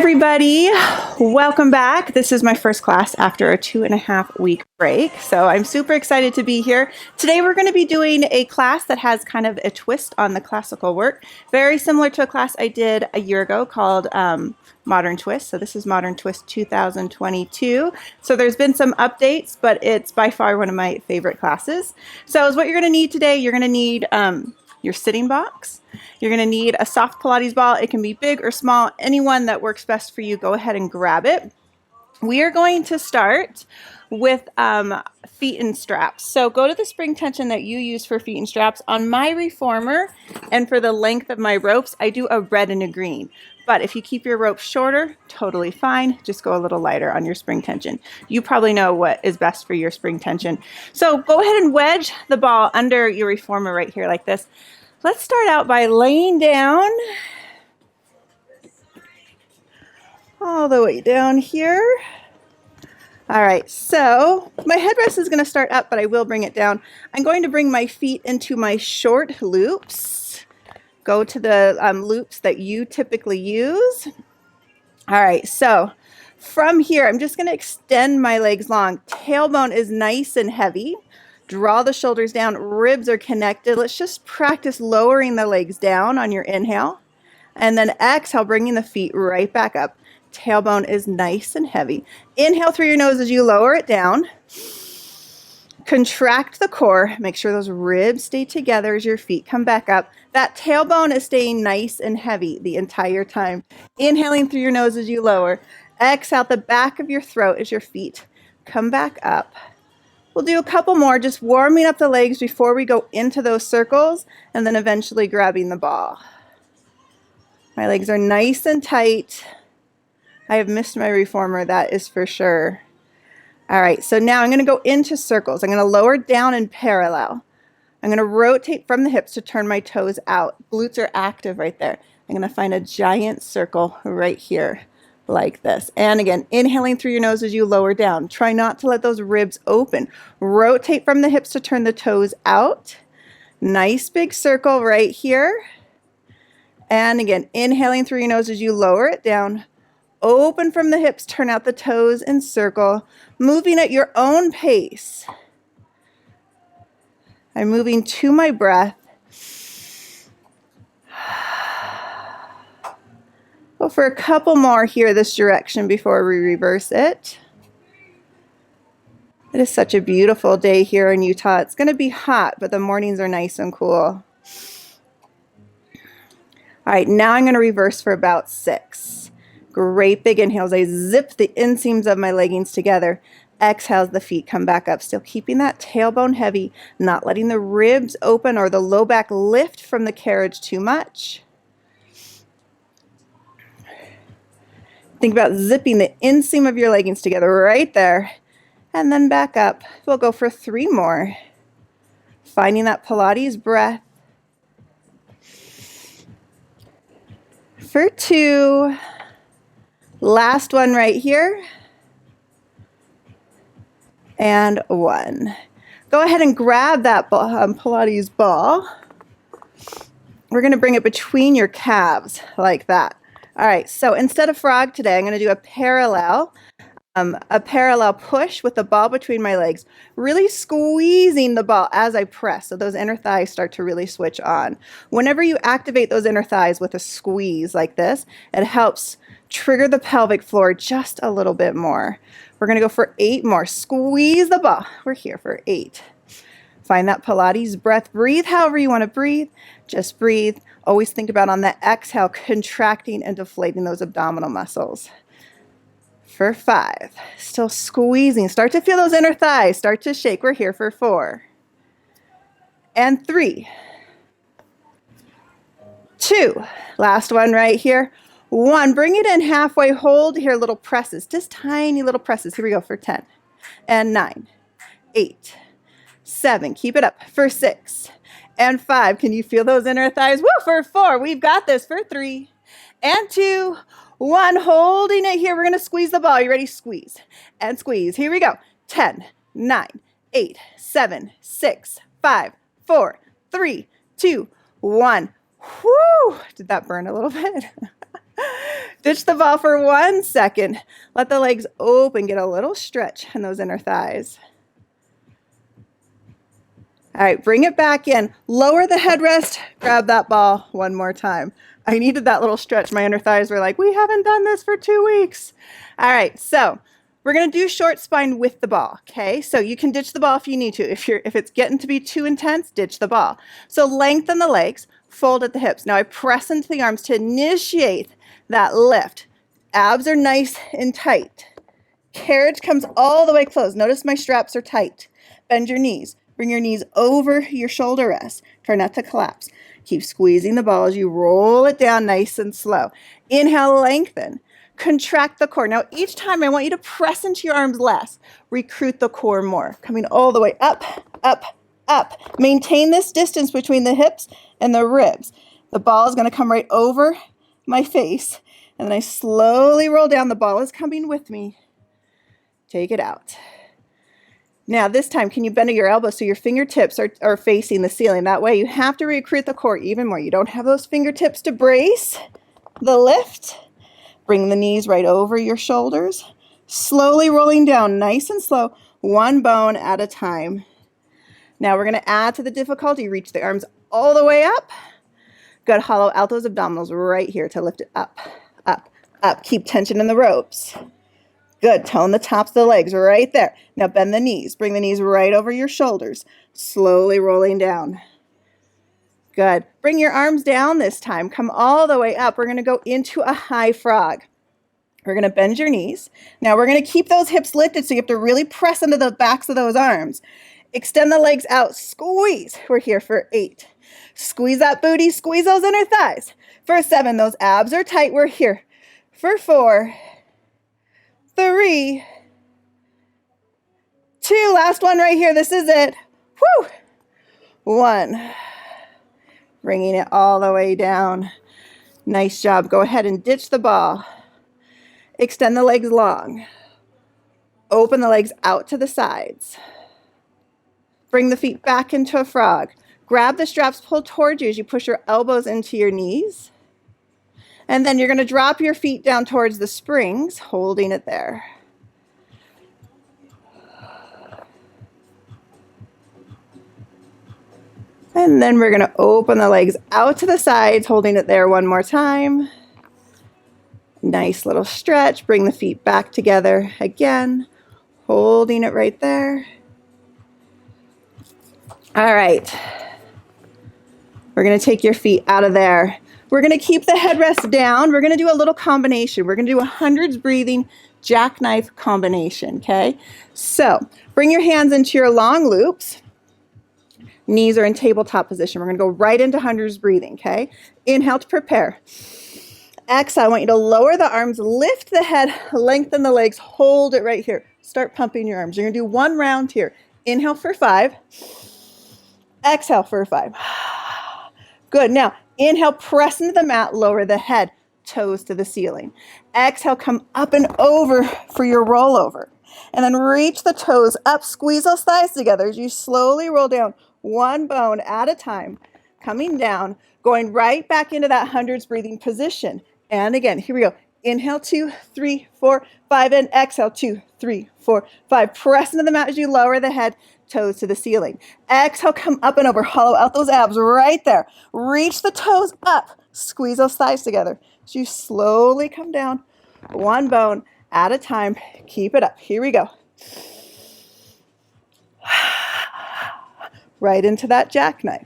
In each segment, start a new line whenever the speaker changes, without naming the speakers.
everybody, welcome back. This is my first class after a 2.5 week break, so I'm super excited to be here. Today we're going to be doing a class that has kind of a twist on the classical work, very similar to a class I did a year ago called Modern Twist. So this is Modern Twist 2022. So there's been some updates, but it's by far one of my favorite classes. So what you're going to need today, you're going to need your sitting box. You're going to need a soft Pilates ball. It can be big or small. Any one that works best for you, go ahead and grab it. We are going to start with feet and straps. So go to the spring tension that you use for feet and straps. On my reformer and for the length of my ropes, I do a red and a green. But if you keep your rope shorter, totally fine. Just go a little lighter on your spring tension. You probably know what is best for your spring tension. So go ahead and wedge the ball under your reformer right here like this. Let's start out by laying down all the way down here. All right, so my headrest is going to start up, but I will bring it down. I'm going to bring my feet into my short loops. Go to the loops that you typically use. All right, so from here, I'm just going to extend my legs long. Tailbone is nice and heavy. Draw the shoulders down, ribs are connected. Let's just practice lowering the legs down on your inhale. And then exhale, bringing the feet right back up. Tailbone is nice and heavy. Inhale through your nose as you lower it down. Contract the core. Make sure those ribs stay together as your feet come back up. That tailbone is staying nice and heavy the entire time. Inhaling through your nose as you lower. Exhale out the back of your throat as your feet come back up. We'll do a couple more, just warming up the legs before we go into those circles and then eventually grabbing the ball. My legs are nice and tight. I have missed my reformer, that is for sure. All right, so now I'm going to go into circles. I'm going to lower down and parallel. I'm going to rotate from the hips to turn my toes out. Glutes are active right there. I'm going to find a giant circle right here like this. And again, inhaling through your nose as you lower down. Try not to let those ribs open. Rotate from the hips to turn the toes out. Nice big circle right here. And again, inhaling through your nose as you lower it down. Open from the hips, turn out the toes and circle, moving at your own pace. I'm moving to my breath. Go for a couple more here this direction before we reverse it. It is such a beautiful day here in Utah. It's going to be hot, but the mornings are nice and cool. All right, now I'm going to reverse for about 6. Great big inhales. I zip the inseams of my leggings together. Exhales, the feet come back up. Still keeping that tailbone heavy, not letting the ribs open or the low back lift from the carriage too much. Think about zipping the inseam of your leggings together right there. And then back up. We'll go for 3 more. Finding that Pilates breath. For 2. Last one right here. And 1. Go ahead and grab that Pilates ball. We're going to bring it between your calves like that. All right, so instead of frog today, I'm going to do a parallel push with the ball between my legs, really squeezing the ball as I press, so those inner thighs start to really switch on. Whenever you activate those inner thighs with a squeeze like this, it helps trigger the pelvic floor just a little bit more. We're going to go for 8 more. Squeeze the ball. We're here for 8. Find that Pilates breath. Breathe however you want to breathe. Just breathe. Always think about on the exhale, contracting and deflating those abdominal muscles. For 5. Still squeezing. Start to feel those inner thighs. Start to shake. We're here for 4. And 3. 2. Last one right here. 1. Bring it in halfway. Hold here, little presses. Just tiny little presses. Here we go for 10. And 9. 8. 7. Keep it up for 6. And 5. Can you feel those inner thighs? Woo, for 4. We've got this for 3. And 2. 1. Holding it here. We're going to squeeze the ball. You ready? Squeeze and squeeze. Here we go. 10, 9, 8, 7, 6, 5, 4, 3, 2, 1. Whoo! Did that burn a little bit? Ditch the ball for 1 second. Let the legs open, get a little stretch in those inner thighs. All right, bring it back in. Lower the headrest, grab that ball one more time. I needed that little stretch. My inner thighs were like, we haven't done this for 2 weeks. All right, so we're gonna do short spine with the ball, okay? So you can ditch the ball if you need to. If it's getting to be too intense, ditch the ball. So lengthen the legs, fold at the hips. Now I press into the arms to initiate that lift. Abs are nice and tight. Carriage comes all the way closed. Notice my straps are tight. Bend your knees. Bring your knees over your shoulder rest. Try not to collapse. Keep squeezing the ball as you roll it down nice and slow. Inhale, lengthen. Contract the core. Now, each time I want you to press into your arms less. Recruit the core more. Coming all the way up, up, up. Maintain this distance between the hips and the ribs. The ball is going to come right over my face. And then I slowly roll down. The ball is coming with me. Take it out. Now this time, can you bend at your elbows so your fingertips are facing the ceiling? That way you have to recruit the core even more. You don't have those fingertips to brace the lift. Bring the knees right over your shoulders. Slowly rolling down, nice and slow, one bone at a time. Now we're going to add to the difficulty. Reach the arms all the way up. Good, hollow out those abdominals right here to lift it up, up, up. Keep tension in the ropes. Good, tone the tops of the legs right there. Now bend the knees. Bring the knees right over your shoulders. Slowly rolling down. Good. Bring your arms down this time. Come all the way up. We're going to go into a high frog. We're going to bend your knees. Now we're going to keep those hips lifted, so you have to really press into the backs of those arms. Extend the legs out. Squeeze. We're here for 8. Squeeze that booty. Squeeze those inner thighs. For 7. Those abs are tight. We're here for 4. 3, 2, last one right here. This is it. Whew. 1. Bringing it all the way down. Nice job. Go ahead and ditch the ball. Extend the legs long. Open the legs out to the sides. Bring the feet back into a frog. Grab the straps, pull towards you as you push your elbows into your knees. And then you're going to drop your feet down towards the springs, holding it there. And then we're going to open the legs out to the sides, holding it there one more time. Nice little stretch. Bring the feet back together again, holding it right there. All right. We're going to take your feet out of there. We're going to keep the headrest down. We're going to do a little combination. We're going to do a hundreds breathing jackknife combination, okay? So bring your hands into your long loops. Knees are in tabletop position. We're going to go right into hundreds breathing, okay? Inhale to prepare. Exhale, I want you to lower the arms, lift the head, lengthen the legs, hold it right here. Start pumping your arms. You're going to do 1 round here. Inhale for 5. Exhale for 5. Good. Now, inhale, press into the mat, lower the head, toes to the ceiling. Exhale, come up and over for your rollover. And then reach the toes up, squeeze those thighs together as you slowly roll down, one bone at a time, coming down, going right back into that hundreds breathing position. And again, here we go. Inhale, 2, 3, 4, 5, and exhale, 2, 3, 4, 5. Press into the mat as you lower the head, toes to the ceiling. Exhale, come up and over. Hollow out those abs right there. Reach the toes up. Squeeze those thighs together. So you slowly come down, one bone at a time. Keep it up. Here we go. Right into that jackknife.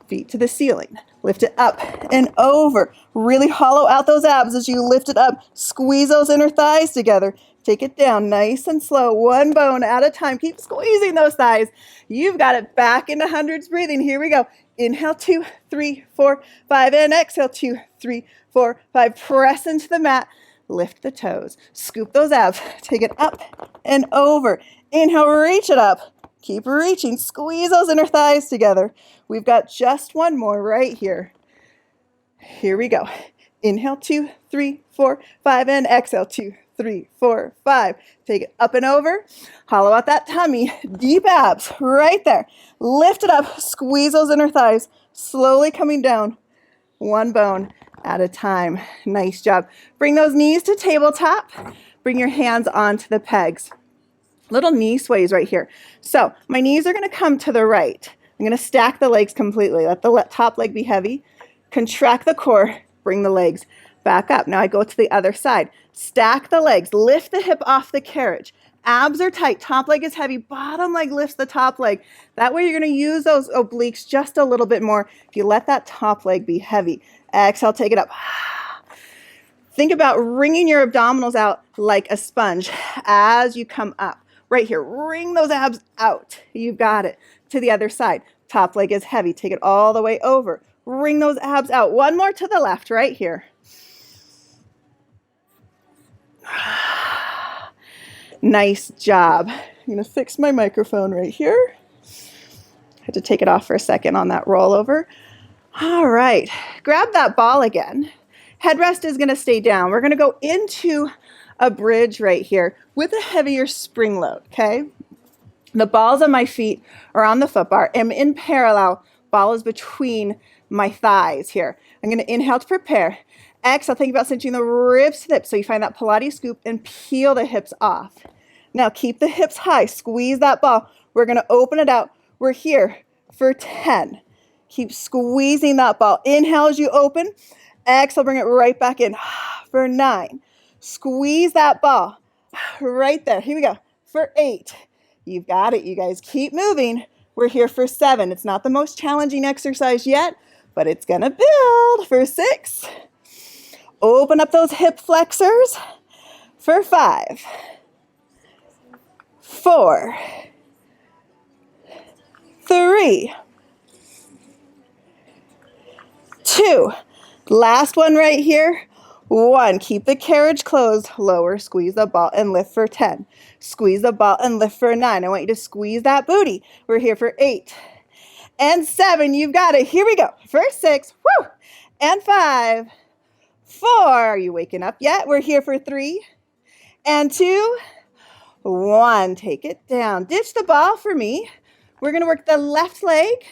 Feet to the ceiling. Lift it up and over. Really hollow out those abs as you lift it up. Squeeze those inner thighs together. Take it down nice and slow, one bone at a time. Keep squeezing those thighs. You've got it back into hundreds breathing. Here we go. Inhale, 2, 3, 4, 5, and exhale, 2, 3, 4, 5. Press into the mat. Lift the toes. Scoop those abs. Take it up and over. Inhale, reach it up. Keep reaching. Squeeze those inner thighs together. We've got just one more right here. Here we go. Inhale, 2, 3, 4, 5, and exhale, 2, 3, 4, 5. Take it up and over. Hollow out that tummy. Deep abs right there. Lift it up. Squeeze those inner thighs. Slowly coming down. One bone at a time. Nice job. Bring those knees to tabletop. Bring your hands onto the pegs. Little knee sways right here. So my knees are going to come to the right. I'm going to stack the legs completely. Let the top leg be heavy. Contract the core. Bring the legs back up. Now I go to the other side. Stack the legs. Lift the hip off the carriage. Abs are tight. Top leg is heavy. Bottom leg lifts the top leg. That way you're going to use those obliques just a little bit more if you let that top leg be heavy. Exhale, take it up. Think about wringing your abdominals out like a sponge as you come up. Right here, wring those abs out. You've got it. To the other side. Top leg is heavy. Take it all the way over. Wring those abs out. One more to the left, right here. Nice job. I'm going to fix my microphone right here. I had to take it off for a second on that rollover. All right. Grab that ball again. Headrest is going to stay down. We're going to go into a bridge right here with a heavier spring load, okay? The balls on my feet are on the foot bar. I'm in parallel. Ball is between my thighs here. I'm going to inhale to prepare. Exhale, think about cinching the ribs to the hips. So you find that Pilates scoop and peel the hips off. Now keep the hips high. Squeeze that ball. We're going to open it out. We're here for 10. Keep squeezing that ball. Inhale as you open. Exhale, bring it right back in for 9. Squeeze that ball right there. Here we go for 8. You've got it, you guys. Keep moving. We're here for 7. It's not the most challenging exercise yet, but it's going to build for 6. Open up those hip flexors for 5, 4, 3, 2. Last one right here. 1. Keep the carriage closed. Lower, squeeze the ball and lift for 10. Squeeze the ball and lift for 9. I want you to squeeze that booty. We're here for 8 and 7. You've got it. Here we go. For 6. Woo! And 5. 4. Are you waking up yet? We're here for 3 and 2. 1. Take it down. Ditch the ball for me. We're going to work the left leg.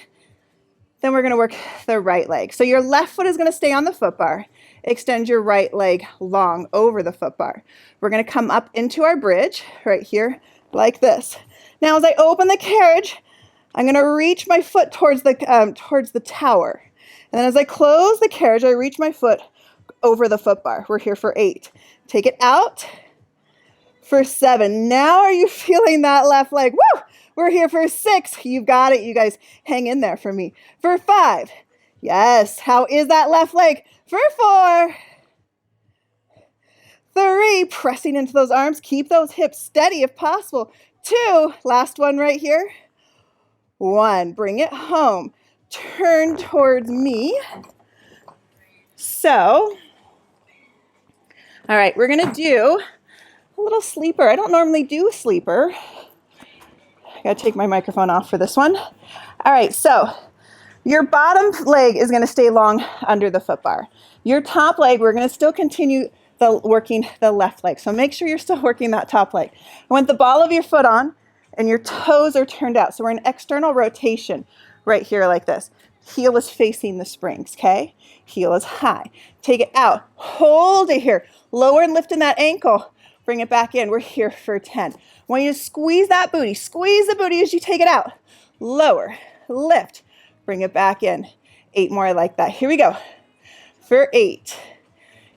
Then we're going to work the right leg. So your left foot is going to stay on the foot bar. Extend your right leg long over the foot bar. We're going to come up into our bridge right here like this. Now as I open the carriage, I'm going to reach my foot towards the tower. And then as I close the carriage, I reach my foot over the foot bar. We're here for 8. Take it out for 7. Now are you feeling that left leg? Woo! We're here for 6. You've got it, you guys. Hang in there for me. For 5. Yes. How is that left leg? For 4. 3. Pressing into those arms. Keep those hips steady if possible. 2. Last one right here. 1. Bring it home. Turn towards me. So, all right, we're going to do a little sleeper. I don't normally do a sleeper. I got to take my microphone off for this one. All right, so your bottom leg is going to stay long under the foot bar. Your top leg, we're going to still continue working the left leg. So make sure you're still working that top leg. I want the ball of your foot on and your toes are turned out. So we're in external rotation right here like this. Heel is facing the springs, okay? Heel is high. Take it out. Hold it here. Lower and lift in that ankle. Bring it back in. We're here for 10. I want you to squeeze that booty. Squeeze the booty as you take it out. Lower, lift, bring it back in. 8 more like that. Here we go. For 8.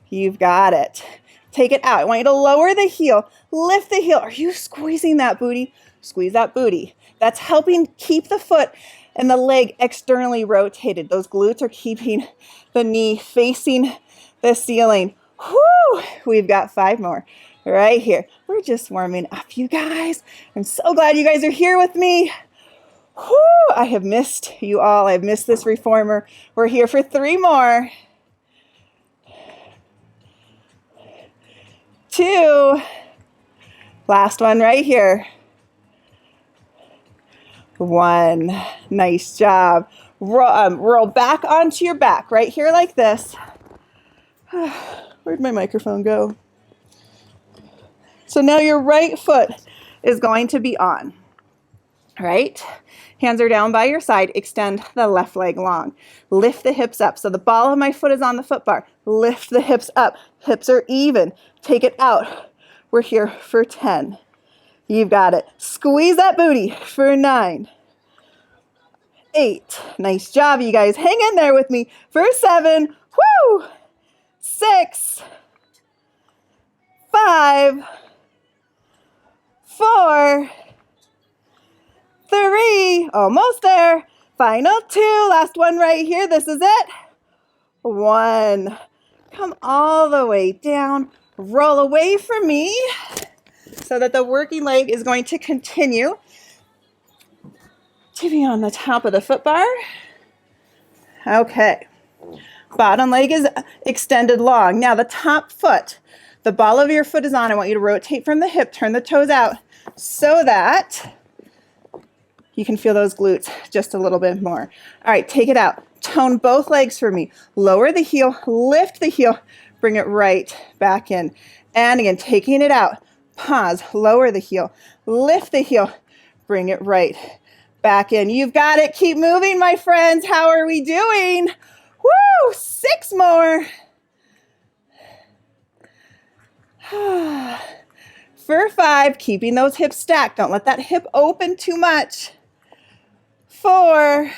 You've got it. Take it out. I want you to lower the heel. Lift the heel. Are you squeezing that booty? Squeeze that booty. That's helping keep the foot and the leg externally rotated. Those glutes are keeping the knee facing the ceiling. Whoo! We've got 5 more right here. We're just warming up, you guys. I'm so glad you guys are here with me. Whoo! I have missed you all. I've missed this reformer. We're here for 3 more. 2. Last one right here. 1. Nice job. Roll back onto your back right here like this. Where'd my microphone go? So now your right foot is going to be on. All right, hands are down by your side. Extend the left leg long. Lift the hips up. So the ball of my foot is on the foot bar. Lift the hips up. Hips are even. Take it out. We're here for 10. You've got it. Squeeze that booty for 9. 8. Nice job, you guys. Hang in there with me for 7. Woo! 6. 5. 4. 3. Almost there. Final 2. Last one right here. This is it. 1. Come all the way down. Roll away from me so that the working leg is going to continue to be on the top of the foot bar. Okay. Bottom leg is extended long. Now the top foot, the ball of your foot is on. I want you to rotate from the hip, turn the toes out so that you can feel those glutes just a little bit more. All right, take it out. Tone both legs for me. Lower the heel, lift the heel, bring it right back in. And again, taking it out. Pause, lower the heel, lift the heel, bring it right back in. You've got it. Keep moving, my friends. How are we doing? Woo! 6 more. For 5, keeping those hips stacked. Don't let that hip open too much. 4.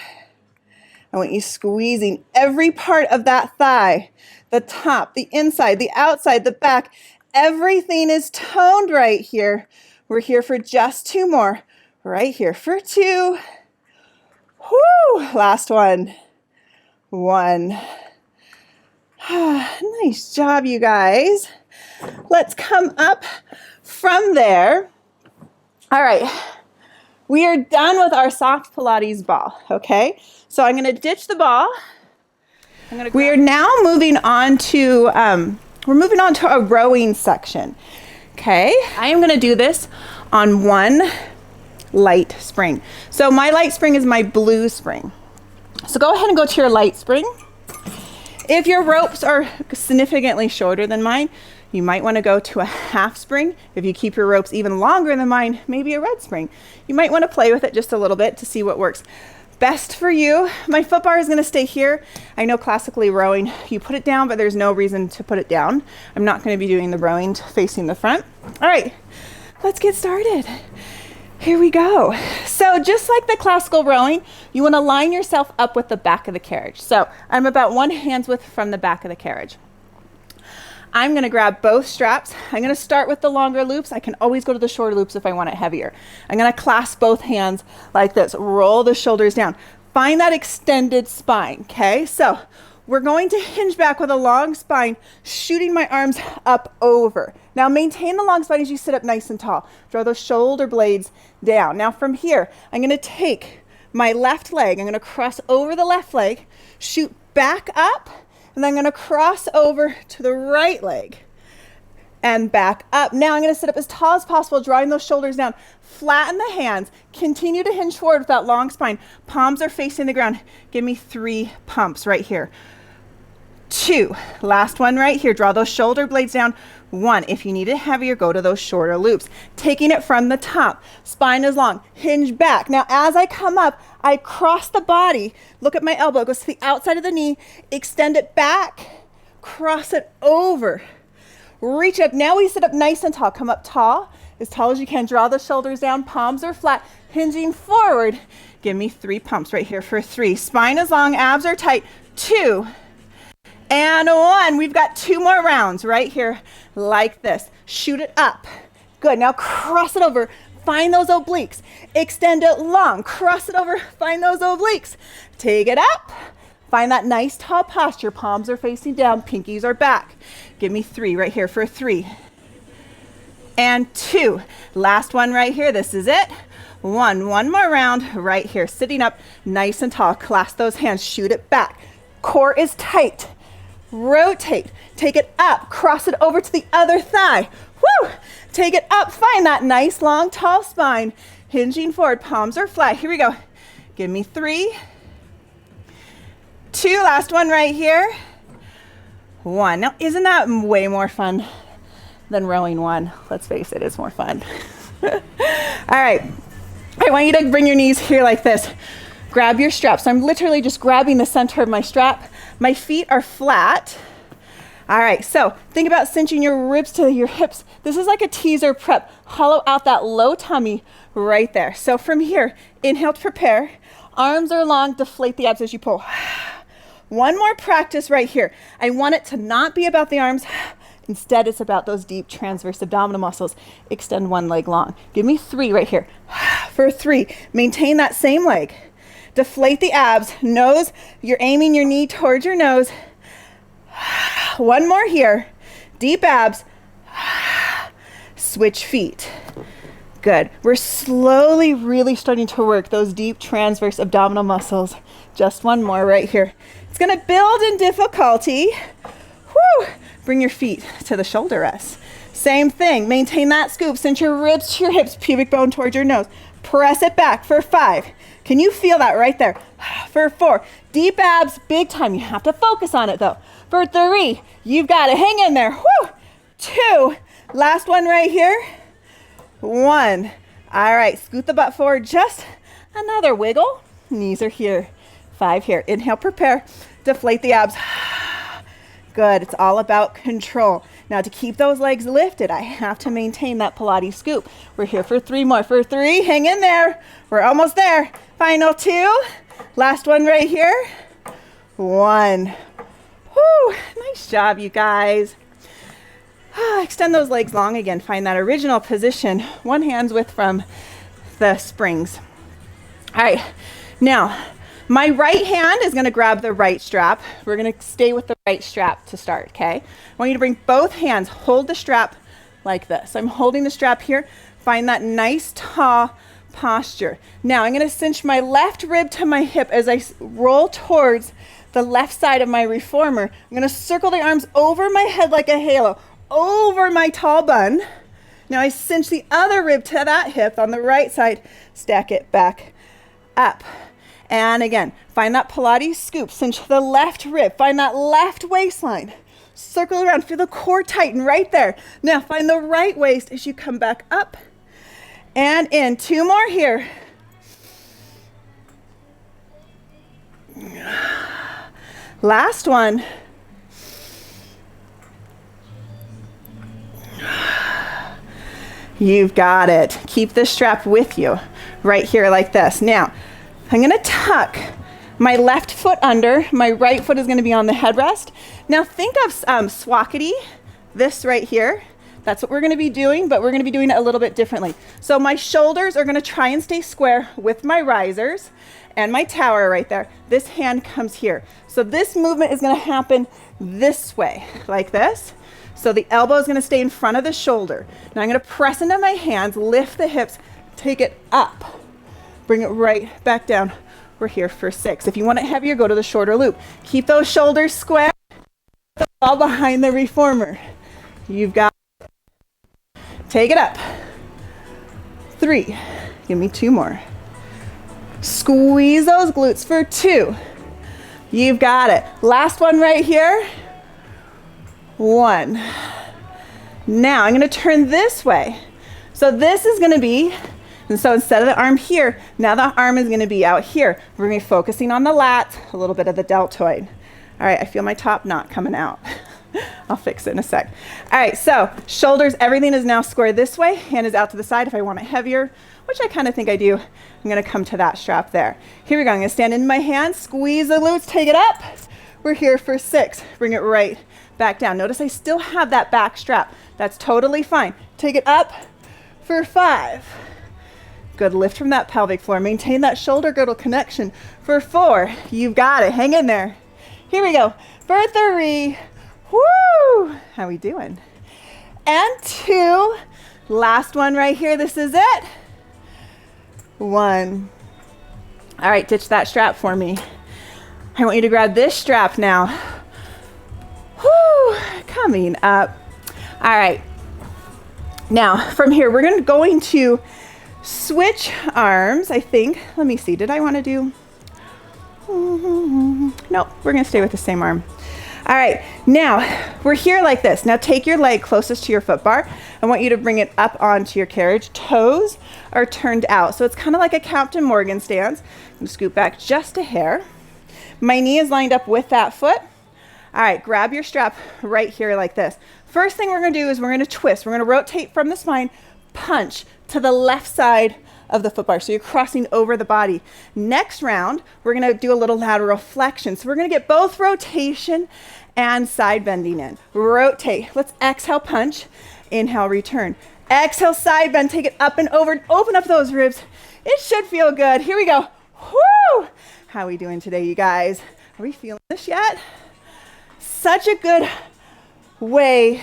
I want you squeezing every part of that thigh, the top, the inside, the outside, the back. Everything is toned right here. We're here for just 2 more. Right here for 2. Whoo! Last one. 1. Nice job, you guys. Let's come up from there. All right. We are done with our soft Pilates ball, okay? So I'm going to ditch the ball. We are now moving on to, we're moving on to a rowing section, okay? I am going to do this on one light spring. So my light spring is my blue spring. So go ahead and go to your light spring. If your ropes are significantly shorter than mine, you might want to go to a half spring. If you keep your ropes even longer than mine, maybe a red spring. You might want to play with it just a little bit to see what works best for you. My foot bar is going to stay here. I know classically rowing, you put it down, but there's no reason to put it down. I'm not going to be doing the rowing facing the front. All right, let's get started. Here we go. So just like the classical rowing, you want to line yourself up with the back of the carriage. So I'm about 1 hand's width from the back of the carriage. I'm going to grab both straps. I'm going to start with the longer loops. I can always go to the shorter loops if I want it heavier. I'm going to clasp both hands like this. Roll the shoulders down. Find that extended spine, okay? So we're going to hinge back with a long spine, shooting my arms up over. Now maintain the long spine as you sit up nice and tall. Draw those shoulder blades down. Now from here, I'm going to take my left leg. I'm going to cross over the left leg, shoot back up, and then I'm going to cross over to the right leg and back up. Now I'm going to sit up as tall as possible, drawing those shoulders down. Flatten the hands. Continue to hinge forward with that long spine. Palms are facing the ground. Give me 3 pumps right here. 2. Last one right here. Draw those shoulder blades down. 1. If you need it heavier, go to those shorter loops. Taking it from the top. Spine is long. Hinge back. Now as I come up, I cross the body. Look at my elbow. It goes to the outside of the knee. Extend it back. Cross it over. Reach up. Now we sit up nice and tall. Come up tall as you can. Draw the shoulders down. Palms are flat. Hinging forward. Give me 3 pumps right here for 3. Spine is long. Abs are tight. 2. And 1. We've got 2 more rounds right here like this. Shoot it up. Good. Now cross it over. Find those obliques. Extend it long. Cross it over. Find those obliques. Take it up. Find that nice tall posture. Palms are facing down. Pinkies are back. Give me 3 right here for 3. And 2. Last one right here. This is it. 1. One more round right here. Sitting up nice and tall. Clasp those hands. Shoot it back. Core is tight. Rotate. Take it up. Cross it over to the other thigh. Woo! Take it up. Find that nice, long, tall spine. Hinging forward. Palms are flat. Here we go. Give me 3. 2. Last one right here. 1. Now, isn't that way more fun than rowing 1? Let's face it, it's more fun. All right. I want you to bring your knees here like this. Grab your strap. So I'm literally just grabbing the center of my strap. My feet are flat. All right, so think about cinching your ribs to your hips. This is like a teaser prep. Hollow out that low tummy right there. So from here, inhale to prepare. Arms are long, deflate the abs as you pull. One more practice right here. I want it to not be about the arms. Instead, it's about those deep transverse abdominal muscles. Extend one leg long. Give me 3 right here. For 3, maintain that same leg. Deflate the abs. Nose, you're aiming your knee towards your nose. One more here. Deep abs. Switch feet. Good. We're slowly really starting to work those deep transverse abdominal muscles. Just one more right here. It's going to build in difficulty. Woo! Bring your feet to the shoulder rest. Same thing. Maintain that scoop. Cinch your ribs to your hips, pubic bone towards your nose. Press it back for 5. Can you feel that right there? For 4. Deep abs, big time. You have to focus on it though. For 3, you've got to hang in there. Woo! 2. Last one right here. 1. All right, scoot the butt forward. Just another wiggle. Knees are here. 5 here. Inhale, prepare. Deflate the abs. Good. It's all about control. Now to keep those legs lifted, I have to maintain that Pilates scoop. We're here for 3 more. For 3, hang in there. We're almost there. Final 2. Last one right here. 1. Whoo, nice job, you guys. Extend those legs long again. Find that original position. One hand's width from the springs. All right, now my right hand is gonna grab the right strap. We're gonna stay with the right strap to start, okay? I want you to bring both hands, hold the strap like this. I'm holding the strap here. Find that nice tall posture. Now I'm gonna cinch my left rib to my hip as I roll towards the left side of my reformer. I'm gonna circle the arms over my head like a halo, over my tall bun. Now I cinch the other rib to that hip on the right side, stack it back up. And again, find that Pilates scoop, cinch the left rib, find that left waistline, circle around, feel the core tighten right there. Now find the right waist as you come back up and in. 2 more here. Last one. You've got it. Keep this strap with you right here like this. Now, I'm gonna tuck my left foot under, my right foot is gonna be on the headrest. Now think of swackety, this right here. That's what we're gonna be doing, but we're gonna be doing it a little bit differently. So my shoulders are gonna try and stay square with my risers and my tower right there. This hand comes here. So this movement is gonna happen this way, like this. So the elbow is gonna stay in front of the shoulder. Now I'm gonna press into my hands, lift the hips, take it up, bring it right back down. We're here for 6. If you want it heavier, go to the shorter loop. Keep those shoulders square, the ball behind the reformer. You've got it. Take it up. 3, give me 2 more. Squeeze those glutes for 2. You've got it. Last one right here. 1. Now I'm gonna turn this way. So this is gonna be, and so instead of the arm here, now the arm is gonna be out here. We're gonna be focusing on the lats, a little bit of the deltoid. All right, I feel my top knot coming out. I'll fix it in a sec. All right, so shoulders, everything is now square this way. Hand is out to the side if I want it heavier, which I kind of think I do. I'm gonna come to that strap there. Here we go, I'm gonna stand in my hands, squeeze the glutes, take it up. We're here for 6, bring it right back down. Notice I still have that back strap. That's totally fine. Take it up for 5. Good, lift from that pelvic floor. Maintain that shoulder girdle connection. For 4, you've got it. Hang in there. Here we go. For 3, whoo! How we doing? And 2, last one right here. This is it. 1. All right, ditch that strap for me. I want you to grab this strap now. Whoo, coming up. All right. Now, from here, we're going to switch arms, I think. Let me see, did I want to do? Nope, we're going to stay with the same arm. All right, now we're here like this. Now take your leg closest to your foot bar. I want you to bring it up onto your carriage. Toes are turned out. So it's kind of like a Captain Morgan stance. I'm gonna scoot back just a hair. My knee is lined up with that foot. All right, grab your strap right here like this. First thing we're gonna do is we're gonna twist. We're gonna rotate from the spine, punch to the left side of the foot bar. So you're crossing over the body. Next round, we're gonna do a little lateral flexion. So we're gonna get both rotation and side bending in. Rotate. Let's exhale, punch. Inhale, return. Exhale, side bend. Take it up and over. Open up those ribs. It should feel good. Here we go. Woo! How are we doing today, you guys? Are we feeling this yet? Such a good way.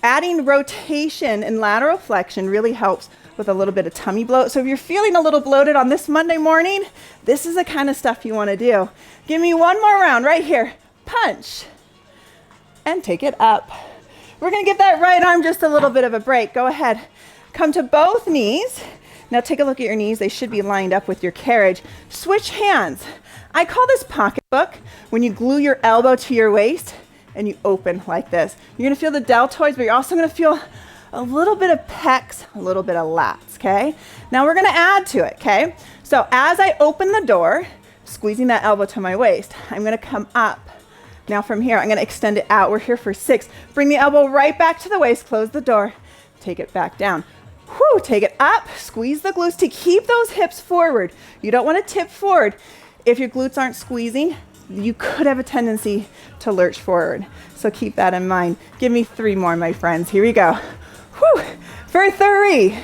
Adding rotation and lateral flexion really helps with a little bit of tummy bloat. So if you're feeling a little bloated on this Monday morning, this is the kind of stuff you want to do. Give me one more round right here. Punch and take it up. We're going to give that right arm just a little bit of a break. Go ahead. Come to both knees. Now take a look at your knees. They should be lined up with your carriage. Switch hands. I call this pocketbook when you glue your elbow to your waist and you open like this. You're going to feel the deltoids, but you're also going to feel a little bit of pecs, a little bit of lats, okay? Now we're gonna add to it, okay? So as I open the door, squeezing that elbow to my waist, I'm gonna come up. Now from here, I'm gonna extend it out. We're here for 6. Bring the elbow right back to the waist, close the door, take it back down. Whew, take it up, squeeze the glutes to keep those hips forward. You don't wanna tip forward. If your glutes aren't squeezing, you could have a tendency to lurch forward. So keep that in mind. Give me 3 more, my friends. Here we go. Whew, for 3.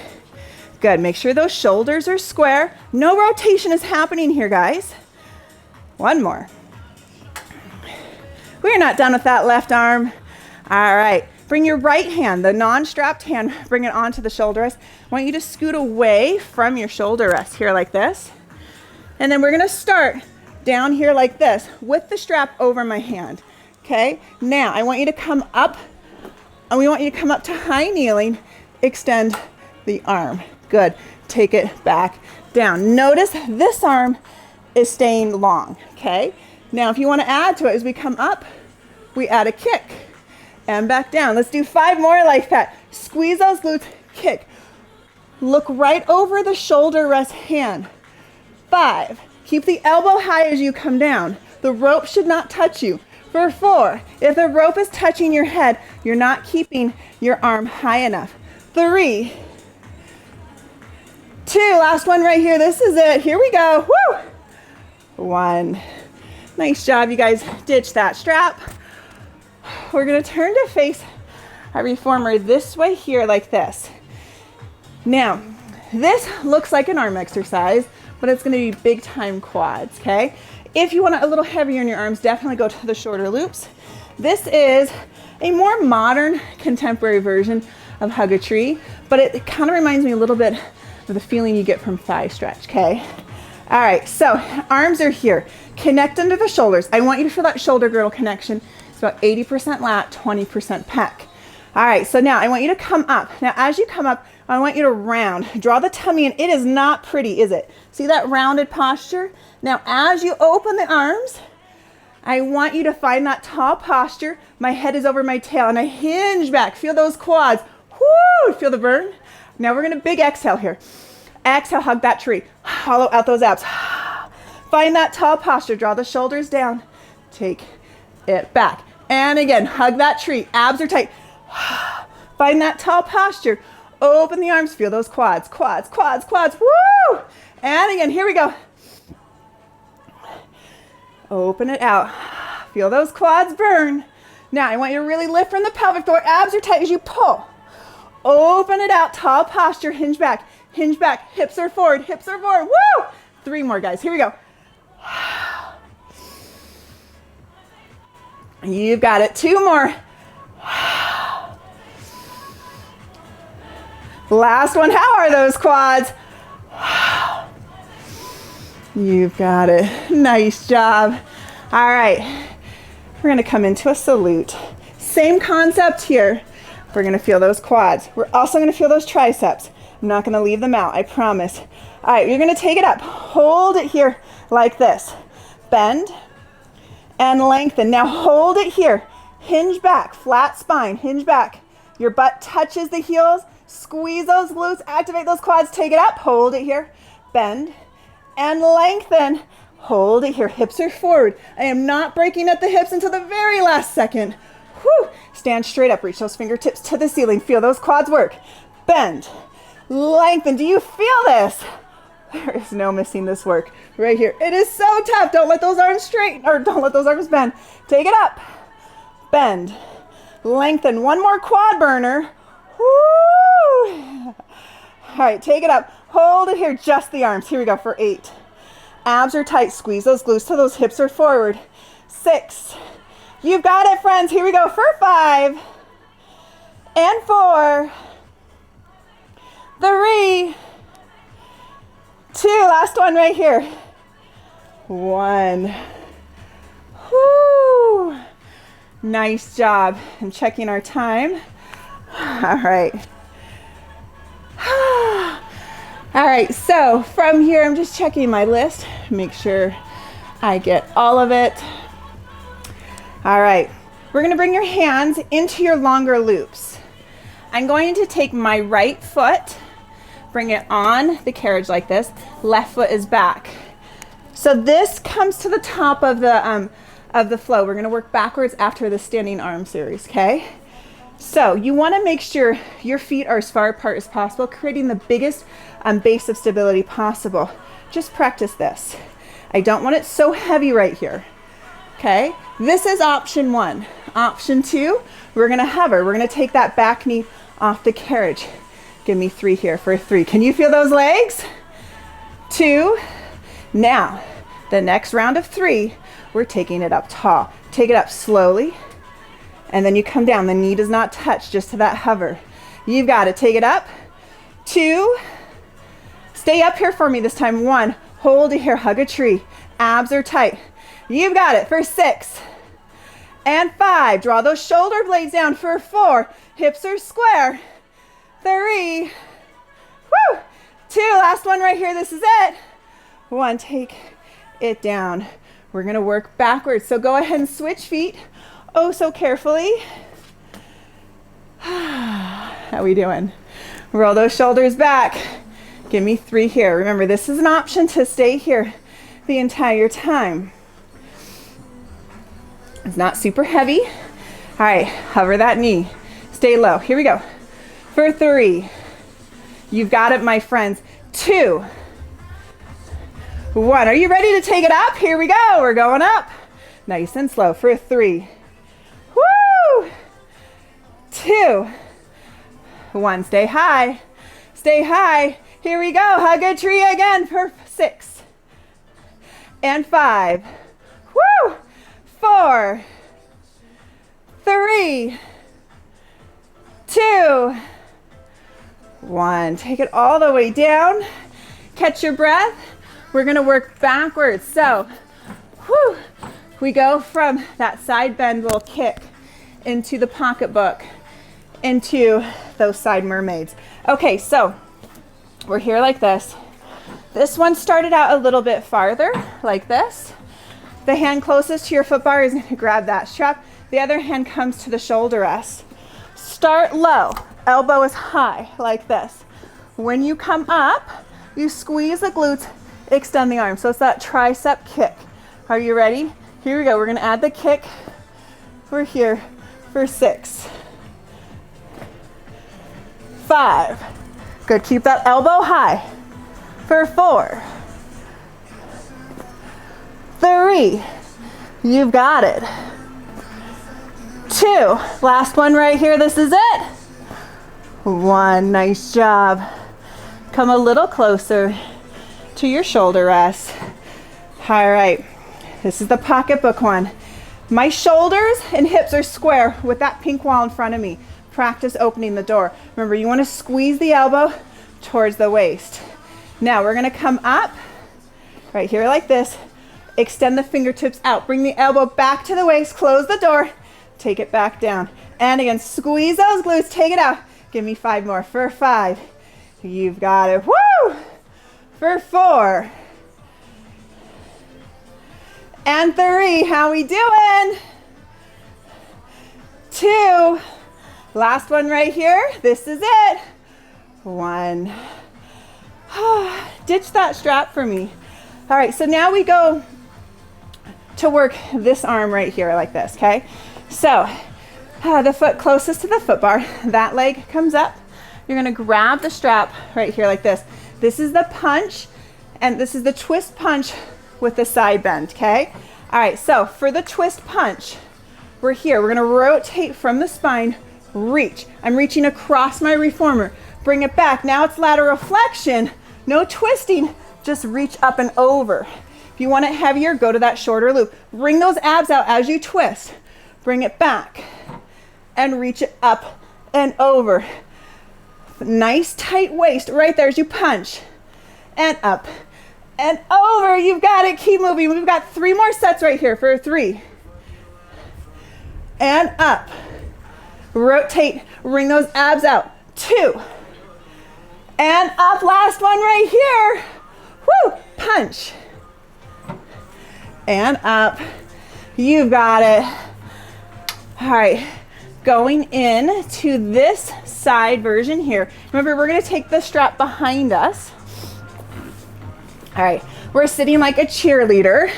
Good, make sure those shoulders are square. No rotation is happening here, guys. 1 more. We're not done with that left arm. All right, bring your right hand, the non-strapped hand, bring it onto the shoulder rest. I want you to scoot away from your shoulder rest here like this. And then we're gonna start down here like this with the strap over my hand, okay? Now, I want you to come up. And we want you to come up to high kneeling, extend the arm. Good, take it back down. Notice this arm is staying long, okay? Now, if you wanna add to it, as we come up, we add a kick and back down. Let's do 5 more like that. Squeeze those glutes, kick. Look right over the shoulder rest hand. 5, keep the elbow high as you come down. The rope should not touch you. For 4, if the rope is touching your head, you're not keeping your arm high enough. 3, 2, last one right here. This is it. Here we go. Woo! 1. Nice job, you guys. Ditch that strap. We're gonna turn to face our reformer this way here like this. Now, this looks like an arm exercise, but it's gonna be big time quads, okay? If you want it a little heavier in your arms, definitely go to the shorter loops. This is a more modern, contemporary version of Hug a Tree, but it kind of reminds me a little bit of the feeling you get from thigh stretch, okay? All right, so arms are here. Connect under the shoulders. I want you to feel that shoulder girdle connection. It's about 80% lat, 20% pec. All right, so now I want you to come up. Now, as you come up, I want you to round. Draw the tummy in. It is not pretty, is it? See that rounded posture? Now, as you open the arms, I want you to find that tall posture. My head is over my tail, and I hinge back. Feel those quads. Woo! Feel the burn? Now, we're going to big exhale here. Exhale, hug that tree. Hollow out those abs. Find that tall posture. Draw the shoulders down. Take it back. And again, hug that tree. Abs are tight. Find that tall posture. Open the arms. Feel those quads. Quads, quads, quads. Woo! And again, here we go. Open it out. Feel those quads burn. Now, I want you to really lift from the pelvic floor. Abs are tight as you pull. Open it out. Tall posture. Hinge back. Hinge back. Hips are forward. Hips are forward. Woo! 3 more, guys. Here we go. You've got it. 2 more. Last one. How are those quads? You've got it. Nice job. All right. We're going to come into a salute. Same concept here. We're going to feel those quads. We're also going to feel those triceps. I'm not going to leave them out, I promise. All right, you're going to take it up. Hold it here like this. Bend and lengthen. Now hold it here. Hinge back, flat spine, hinge back. Your butt touches the heels. Squeeze those glutes, activate those quads, take it up, hold it here. Bend and lengthen. Hold it here, hips are forward. I am not breaking at the hips until the very last second. Whew. Stand straight up, reach those fingertips to the ceiling. Feel those quads work. Bend, lengthen. Do you feel this? There is no missing this work right here. It is so tough. Don't let those arms straighten, or don't let those arms bend. Take it up, bend, lengthen. One more quad burner. Woo! All right, take it up. Hold it here, just the arms. Here we go for 8. Abs are tight. Squeeze those glutes till those hips are forward. 6. You've got it, friends. Here we go for 5. And 4. 3. 2. Last one right here. 1. Whoo! Nice job. I'm checking our time. All right. All right, so from here, I'm just checking my list. Make sure I get all of it. All right, we're gonna bring your hands into your longer loops. I'm going to take my right foot, bring it on the carriage like this. Left foot is back. So this comes to the top of the flow. We're gonna work backwards after the standing arm series, okay? So you wanna make sure your feet are as far apart as possible, creating the biggest base of stability possible. Just practice this. I don't want it so heavy right here, okay? This is option 1. Option 2, we're gonna hover. We're gonna take that back knee off the carriage. Give me 3 here for 3. Can you feel those legs? 2. Now, the next round of 3, we're taking it up tall. Take it up slowly, and then you come down. The knee does not touch, just to that hover. You've got to take it up. 2. Stay up here for me this time. 1. Hold it here. Hug a tree. Abs are tight. You've got it for 6. And 5. Draw those shoulder blades down for 4. Hips are square. 3. Woo! 2. Last one right here. This is it. 1. Take it down. We're going to work backwards. So go ahead and switch feet. Oh, so carefully. How we doing? Roll those shoulders back. Give me 3 here. Remember, this is an option to stay here the entire time. It's not super heavy. All right, hover that knee. Stay low. Here we go. For 3. You've got it, my friends. 2. 1. Are you ready to take it up? Here we go. We're going up. Nice and slow for 3. Woo! 2. 1. Stay high. Stay high. Here we go. Hug a tree again for 6. And 5. Woo! 4. 3. 2. 1. Take it all the way down. Catch your breath. We're going to work backwards. So, whew, we go from that side bend little kick into the pocketbook, into those side mermaids. Okay, so we're here like this. This one started out a little bit farther, like this. The hand closest to your foot bar is going to grab that strap. The other hand comes to the shoulder rest. Start low. Elbow is high, like this. When you come up, you squeeze the glutes, extend the arms. So it's that tricep kick. Are you ready? Here we go. We're going to add the kick. We're here for 6. 5. Good. Keep that elbow high. For 4. 3. You've got it. 2. Last one right here. This is it. 1. Nice job. Come a little closer to your shoulder rest. All right. This is the pocketbook one. My shoulders and hips are square with that pink wall in front of me. Practice opening the door. Remember, you want to squeeze the elbow towards the waist. Now we're going to come up right here like this. Extend the fingertips out. Bring the elbow back to the waist. Close the door. Take it back down. And again, squeeze those glutes. Take it out. Give me 5 more. For 5. You've got it. Woo! For 4. and 3. How we doing? 2. Last one right here. This is it. 1. Ditch that strap for me. All right, so now we go to work this arm right here like this, okay? So the foot closest to the foot bar, that leg comes up. You're gonna grab the strap right here like this. This is the punch, and this is the twist punch with the side bend, okay? All right, so for the twist punch, we're here. We're gonna rotate from the spine, reach. I'm reaching across my reformer. Bring it back. Now it's lateral flexion. No twisting, just reach up and over. If you want it heavier, go to that shorter loop. Bring those abs out as you twist. Bring it back and reach it up and over. Nice tight waist right there as you punch. And up and over. You've got it. Keep moving. We've got 3 more sets right here for 3. And up. Rotate. Bring those abs out. 2. And up. Last one right here. Woo! Punch. And up. You've got it. All right. Going in to this side version here. Remember, we're going to take the strap behind us. All right. We're sitting like a cheerleader,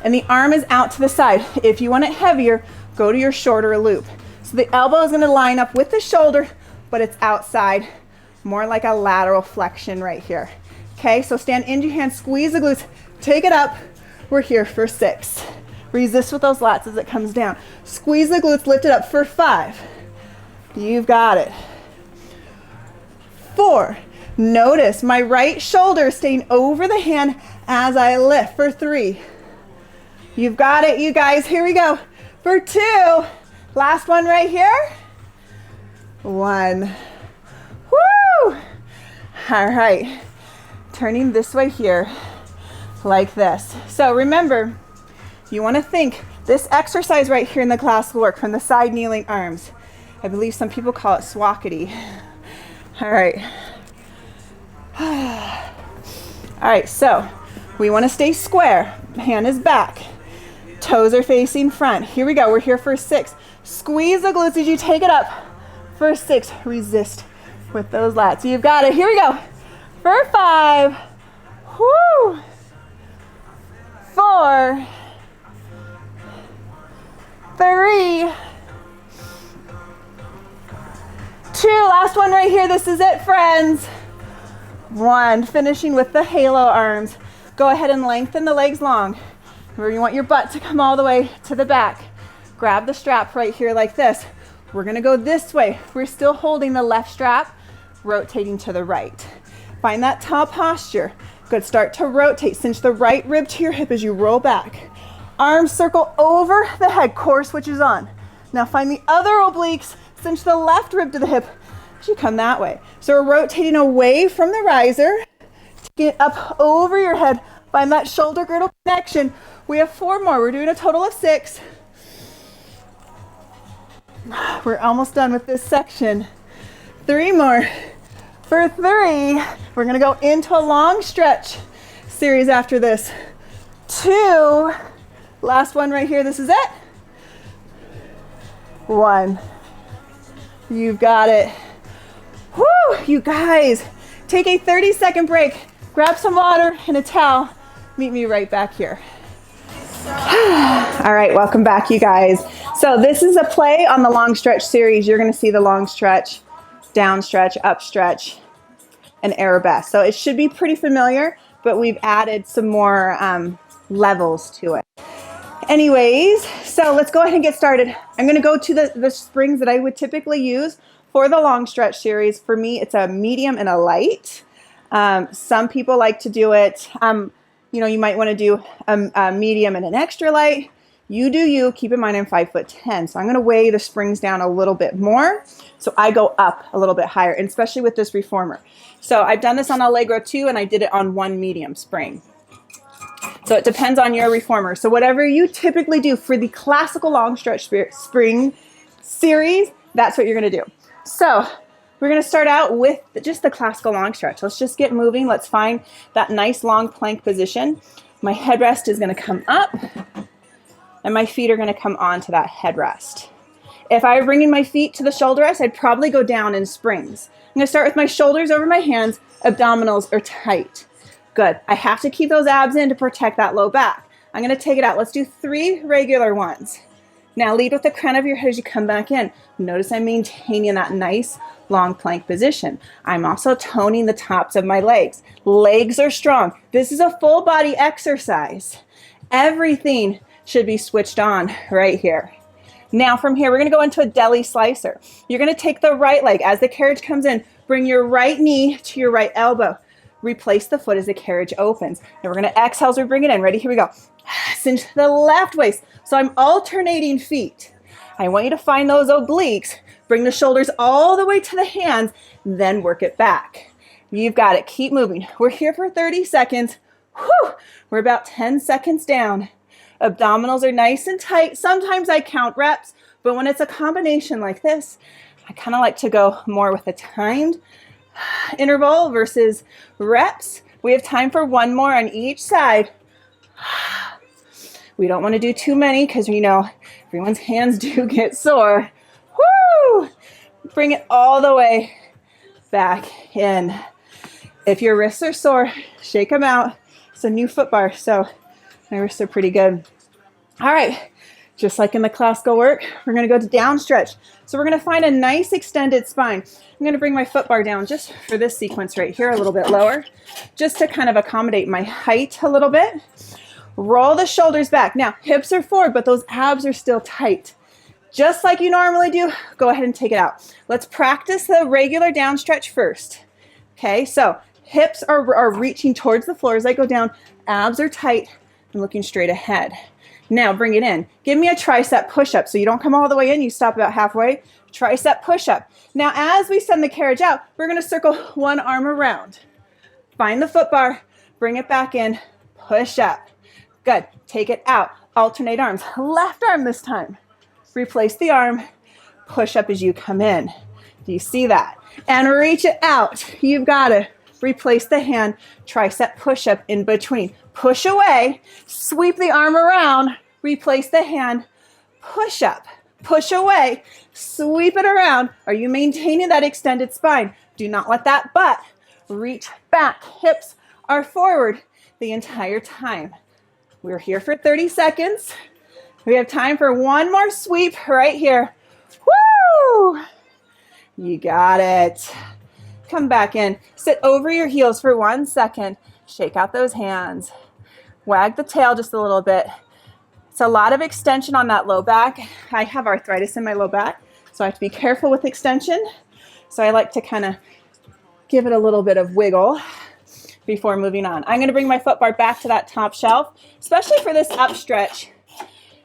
and the arm is out to the side. If you want it heavier, go to your shorter loop. So the elbow is going to line up with the shoulder, but it's outside, more like a lateral flexion right here. Okay, so stand into your hands, squeeze the glutes, take it up. We're here for 6. Resist with those lats as it comes down. Squeeze the glutes, lift it up for 5. You've got it. 4. Notice my right shoulder staying over the hand as I lift for 3. You've got it, you guys. Here we go. For 2. Last one right here. 1. Woo! All right. Turning this way here like this. So remember, you want to think this exercise right here in the class will work from the side kneeling arms. I believe some people call it swackety. All right. All right, so we want to stay square. Hand is back. Toes are facing front. Here we go. We're here for 6. Squeeze the glutes as you take it up. For 6. Resist with those lats. You've got it. Here we go. For 5. Woo! 4. 3. 2. Last one right here. This is it, friends. 1. Finishing with the halo arms. Go ahead and lengthen the legs long. Remember, you want your butt to come all the way to the back. Grab the strap right here like this. We're going to go this way. We're still holding the left strap, rotating to the right. Find that tall posture. Good. Start to rotate. Cinch the right rib to your hip as you roll back. Arms circle over the head. Core switches on. Now find the other obliques. Cinch the left rib to the hip as you come that way. So we're rotating away from the riser. Taking it up over your head. Find that shoulder girdle connection. We have 4 more. We're doing a total of 6. We're almost done with this section. 3 more. For 3, we're going to go into a long stretch series after this. 2. Last one right here. This is it. 1. You've got it. Woo! You guys, take a 30-second break. Grab some water and a towel. Meet me right back here. All right, welcome back, you guys. So this is a play on the long stretch series. You're going to see the long stretch, down stretch, up stretch, and arabesque. So it should be pretty familiar, but we've added some more levels to it. Anyways, so let's go ahead and get started. I'm going to go to the springs that I would typically use for the long stretch series. For me, it's a medium and a light. Some people like to do it, you might want to do a medium and an extra light. You do you. Keep in mind I'm 5'10", so I'm going to weigh the springs down a little bit more. So I go up a little bit higher, and especially with this reformer. So I've done this on Allegro too, and I did it on 1 medium spring. So it depends on your reformer. So whatever you typically do for the classical long stretch spring series, that's what you're going to do. So we're going to start out with just the classical long stretch. Let's just get moving. Let's find that nice long plank position. My headrest is going to come up. and my feet are going to come onto that headrest. If I were bringing my feet to the shoulder rest, I'd probably go down in springs. I'm going to start with my shoulders over my hands. Abdominals are tight. Good. I have to keep those abs in to protect that low back. I'm going to take it out. Let's do 3 regular ones. Now lead with the crown of your head as you come back in. Notice I'm maintaining that nice long plank position. I'm also toning the tops of my legs. Legs are strong. This is a full body exercise. Everything should be switched on right here. Now from here, we're going to go into a deli slicer. You're going to take the right leg. As the carriage comes in, bring your right knee to your right elbow. Replace the foot as the carriage opens. And we're going to exhale as we bring it in. Ready? Here we go. Into the left waist. So I'm alternating feet. I want you to find those obliques. Bring the shoulders all the way to the hands, then work it back. You've got it. Keep moving. We're here for 30 seconds. Whew. We're about 10 seconds down. Abdominals are nice and tight. Sometimes I count reps, but when it's a combination like this, I kind of like to go more with a timed interval versus reps. We have time for 1 more on each side. We don't want to do too many because we know everyone's hands do get sore. Woo! Bring it all the way back in. If your wrists are sore, shake them out. It's a new foot bar, so my wrists are pretty good. All right, just like in the classical work, we're going to go to down stretch. So we're going to find a nice extended spine. I'm going to bring my foot bar down just for this sequence right here, a little bit lower, just to kind of accommodate my height a little bit. Roll the shoulders back. Now, hips are forward, but those abs are still tight. Just like you normally do, go ahead and take it out. Let's practice the regular down stretch first. Okay, so hips are reaching towards the floor as I go down. Abs are tight and looking straight ahead. Now bring it in. Give me a tricep push-up. So you don't come all the way in, you stop about halfway. Tricep push-up. Now as we send the carriage out, we're going to circle 1 arm around. Find the foot bar, bring it back in, push up. Good. Take it out. Alternate arms. Left arm this time. Replace the arm. Push up as you come in. Do you see that? And reach it out. You've got to replace the hand. Tricep push up in between. Push away. Sweep the arm around. Replace the hand. Push up. Push away. Sweep it around. Are you maintaining that extended spine? Do not let that butt reach back. Hips are forward the entire time. We're here for 30 seconds. We have time for 1 more sweep right here. Woo! You got it. Come back in. Sit over your heels for 1 second. Shake out those hands. Wag the tail just a little bit. It's a lot of extension on that low back. I have arthritis in my low back, so I have to be careful with extension. So I like to kind of give it a little bit of wiggle before moving on. I'm going to bring my foot bar back to that top shelf, especially for this up stretch.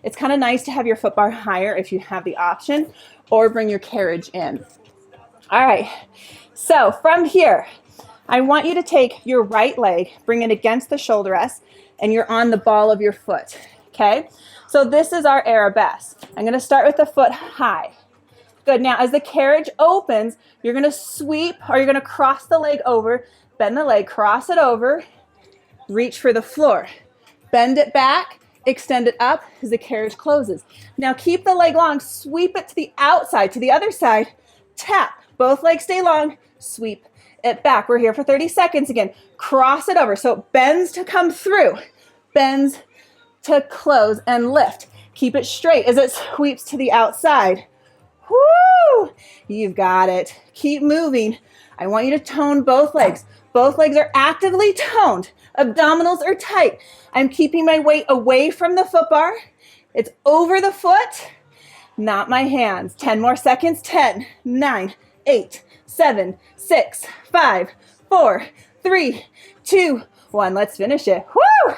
It's kind of nice to have your foot bar higher if you have the option, or bring your carriage in. All right, so from here, I want you to take your right leg, bring it against the shoulder rest, and you're on the ball of your foot, okay? So this is our arabesque. I'm going to start with the foot high. Good. Now, as the carriage opens, you're going to sweep, or you're going to cross the leg over, bend the leg, cross it over, reach for the floor. Bend it back, extend it up as the carriage closes. Now keep the leg long, sweep it to the outside, to the other side, tap. Both legs stay long, sweep it back. We're here for 30 seconds again. Cross it over. So it bends to come through, bends to close and lift. Keep it straight as it sweeps to the outside. Woo! You've got it. Keep moving. I want you to tone both legs. Both legs are actively toned. Abdominals are tight. I'm keeping my weight away from the foot bar. It's over the foot, not my hands. 10 more seconds. 10, 9, 8, 7, 6, 5, 4, 3, 2, 1. Let's finish it. Woo!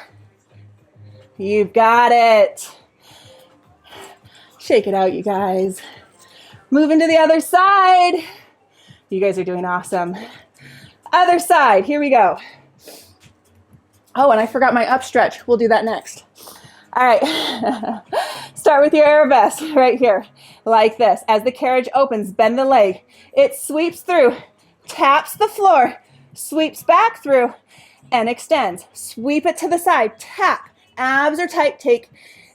You've got it. Shake it out, you guys. Moving to the other side. You guys are doing awesome. Other side, here we go. Oh, and I forgot my up stretch. We'll do that next. All right, start with your arabesque right here, like this. As the carriage opens, bend the leg. It sweeps through, taps the floor, sweeps back through, and extends. Sweep it to the side, tap. Abs are tight, take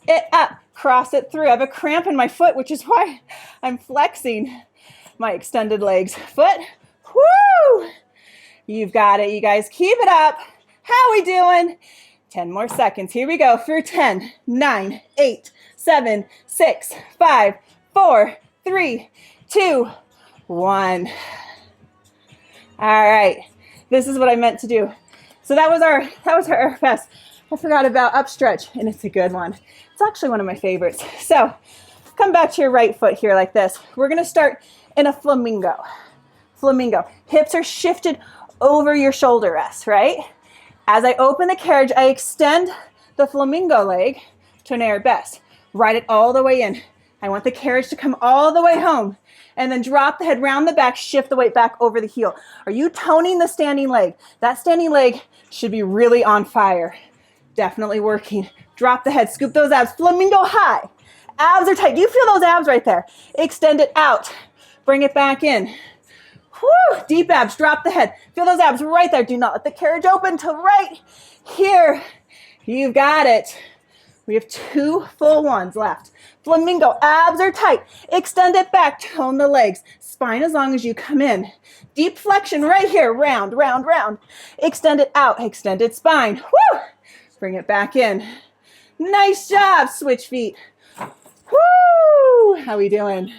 it up, cross it through. I have a cramp in my foot, which is why I'm flexing my extended legs. Foot, whoo! You've got it, you guys. Keep it up. How we doing? 10 more seconds. Here we go for 10, 9, 8, 7, 6, 5, 4, 3, 2, 1. All right. This is what I meant to do. So that was our RFS. I forgot about upstretch, and it's a good one. It's actually one of my favorites. So come back to your right foot here like this. We're going to start in a flamingo. Flamingo. Hips are shifted over your shoulder rest, right? As I open the carriage, I extend the flamingo leg to an arabesque. Ride it all the way in. I want the carriage to come all the way home. And then drop the head round the back, shift the weight back over the heel. Are you toning the standing leg? That standing leg should be really on fire. Definitely working. Drop the head, scoop those abs, flamingo high. Abs are tight. Do you feel those abs right there? Extend it out. Bring it back in. Whew, deep abs, drop the head. Feel those abs right there. Do not let the carriage open till right here. You've got it. We have 2 full ones left. Flamingo, abs are tight. Extend it back, tone the legs. Spine as long as you come in. Deep flexion right here, round, round, round. Extend it out, extended spine. Woo! Bring it back in. Nice job, switch feet. Woo! How we doing?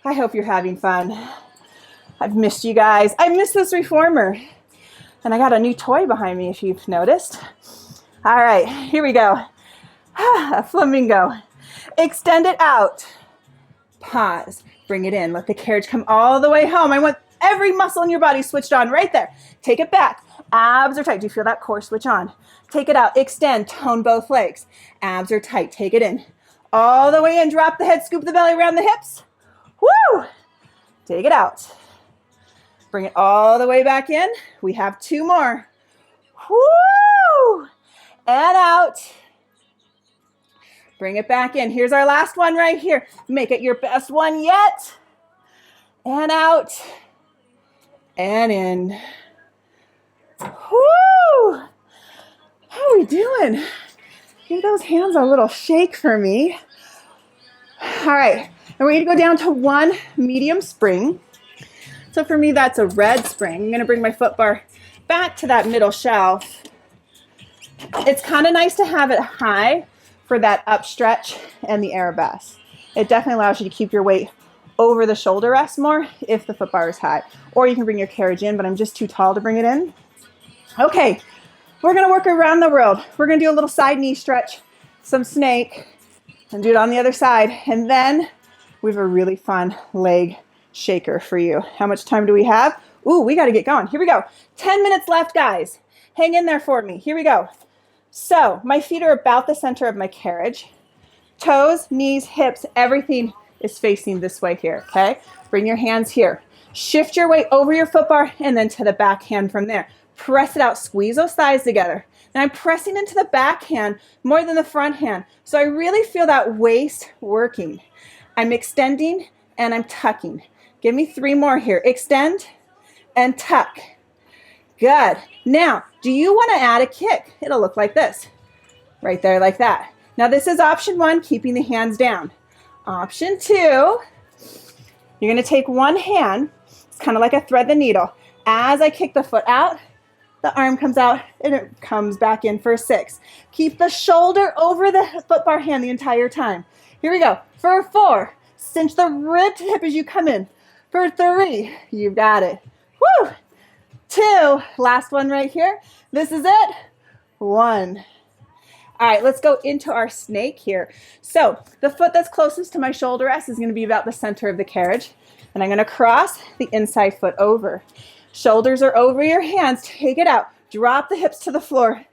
I hope you're having fun. I've missed you guys. I missed this reformer. And I got a new toy behind me if you've noticed. All right, here we go. Flamingo. Extend it out. Pause. Bring it in. Let the carriage come all the way home. I want every muscle in your body switched on right there. Take it back. Abs are tight. Do you feel that core switch on? Take it out. Extend. Tone both legs. Abs are tight. Take it in. All the way in. Drop the head. Scoop the belly around the hips. Woo! Take it out. Bring it all the way back in. We have 2 more. Woo! And out. Bring it back in. Here's our last one right here. Make it your best one yet. And out. And in. Woo! How are we doing? Give those hands a little shake for me. All right. And we're going to go down to 1 medium spring. So for me, that's a red spring. I'm going to bring my foot bar back to that middle shelf. It's kind of nice to have it high for that up stretch and the arabesque. It definitely allows you to keep your weight over the shoulder rest more if the foot bar is high. Or you can bring your carriage in, but I'm just too tall to bring it in. Okay, we're going to work around the world. We're going to do a little side knee stretch, some snake, and do it on the other side. And then we have a really fun leg shaker for you. How much time do we have? Ooh, we got to get going. Here we go. 10 minutes left, guys. Hang in there for me. Here we go. So my feet are about the center of my carriage. Toes, knees, hips, everything is facing this way here, okay? Bring your hands here. Shift your weight over your foot bar and then to the back hand from there. Press it out, squeeze those thighs together. And I'm pressing into the back hand more than the front hand. So I really feel that waist working. I'm extending and I'm tucking. Give me 3 more here. Extend and tuck. Good. Now, do you want to add a kick? It'll look like this. Right there like that. Now this is option 1, keeping the hands down. Option 2, you're going to take one hand. It's kind of like a thread the needle. As I kick the foot out, the arm comes out and it comes back in for 6. Keep the shoulder over the foot bar hand the entire time. Here we go. For 4, cinch the rib to hip as you come in. For 3, you've got it. Woo! 2, last one right here. This is it. 1. All right, let's go into our snake here. So the foot that's closest to my shoulder rest is going to be about the center of the carriage. And I'm going to cross the inside foot over. Shoulders are over your hands. Take it out. Drop the hips to the floor.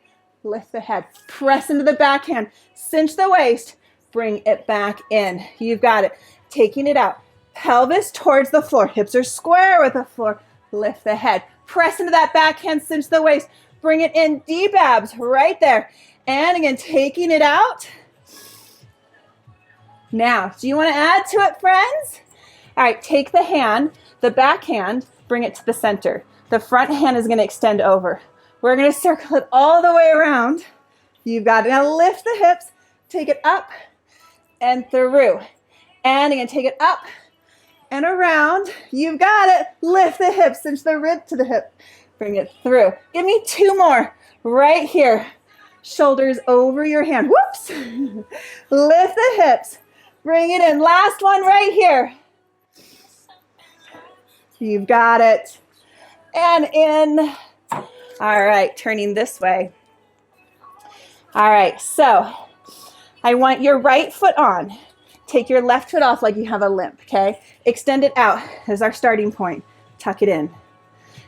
Lift the head. Press into the backhand. Cinch the waist. Bring it back in. You've got it. Taking it out. Pelvis towards the floor. Hips are square with the floor. Lift the head. Press into that backhand. Cinch the waist. Bring it in. Deep abs right there. And again, taking it out. Now, do you want to add to it, friends? All right, take the hand, the back hand, bring it to the center. The front hand is going to extend over. We're going to circle it all the way around. You've got it. Now lift the hips, take it up and through. And again, take it up and around. You've got it. Lift the hips, cinch the rib to the hip. Bring it through. Give me 2 more right here. Shoulders over your hand. Whoops. Lift the hips. Bring it in. Last one right here. You've got it. And in. All right, turning this way. All right, so I want your right foot on. Take your left foot off like you have a limp, okay? Extend it out as our starting point. Tuck it in.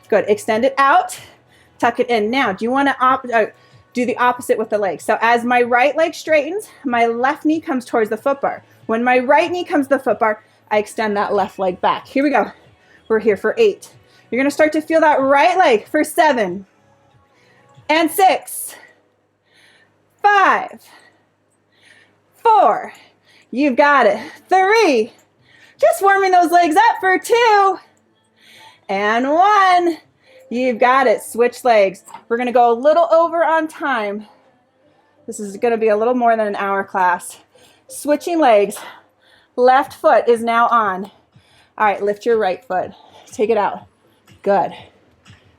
Good. Extend it out. Tuck it in. Now, do you want to do the opposite with the legs? So as my right leg straightens, my left knee comes towards the foot bar. When my right knee comes to the foot bar, I extend that left leg back. Here we go. We're here for 8. You're going to start to feel that right leg for 7 and 6, 5, 4. You've got it. 3. Just warming those legs up for 2 and 1. You've got it. Switch legs. We're going to go a little over on time. This is going to be a little more than an hour class. Switching legs. Left foot is now on. All right, lift your right foot. Take it out. Good.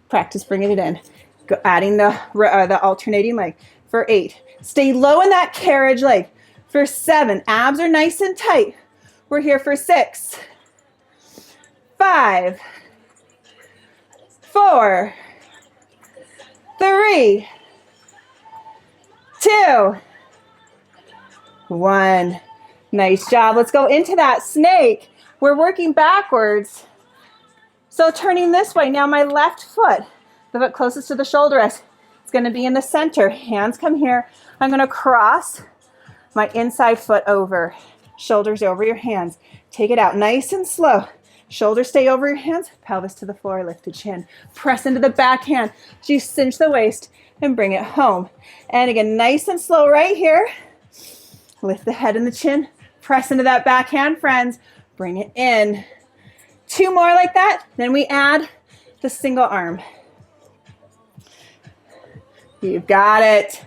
Practice bringing it in. Go, adding the alternating leg for 8. Stay low in that carriage leg for 7. Abs are nice and tight. We're here for 6, 5, 4, 3, 2, 1. Nice job. Let's go into that snake. We're working backwards. So turning this way. Now my left foot, the foot closest to the shoulder rest, it's going to be in the center. Hands come here. I'm going to cross my inside foot over. Shoulders over your hands. Take it out nice and slow. Shoulders stay over your hands. Pelvis to the floor. Lift the chin. Press into the back hand. So you cinch the waist and bring it home. And again, nice and slow right here. Lift the head and the chin. Press into that back hand, friends. Bring it in. 2 more like that. Then we add the single arm. You've got it.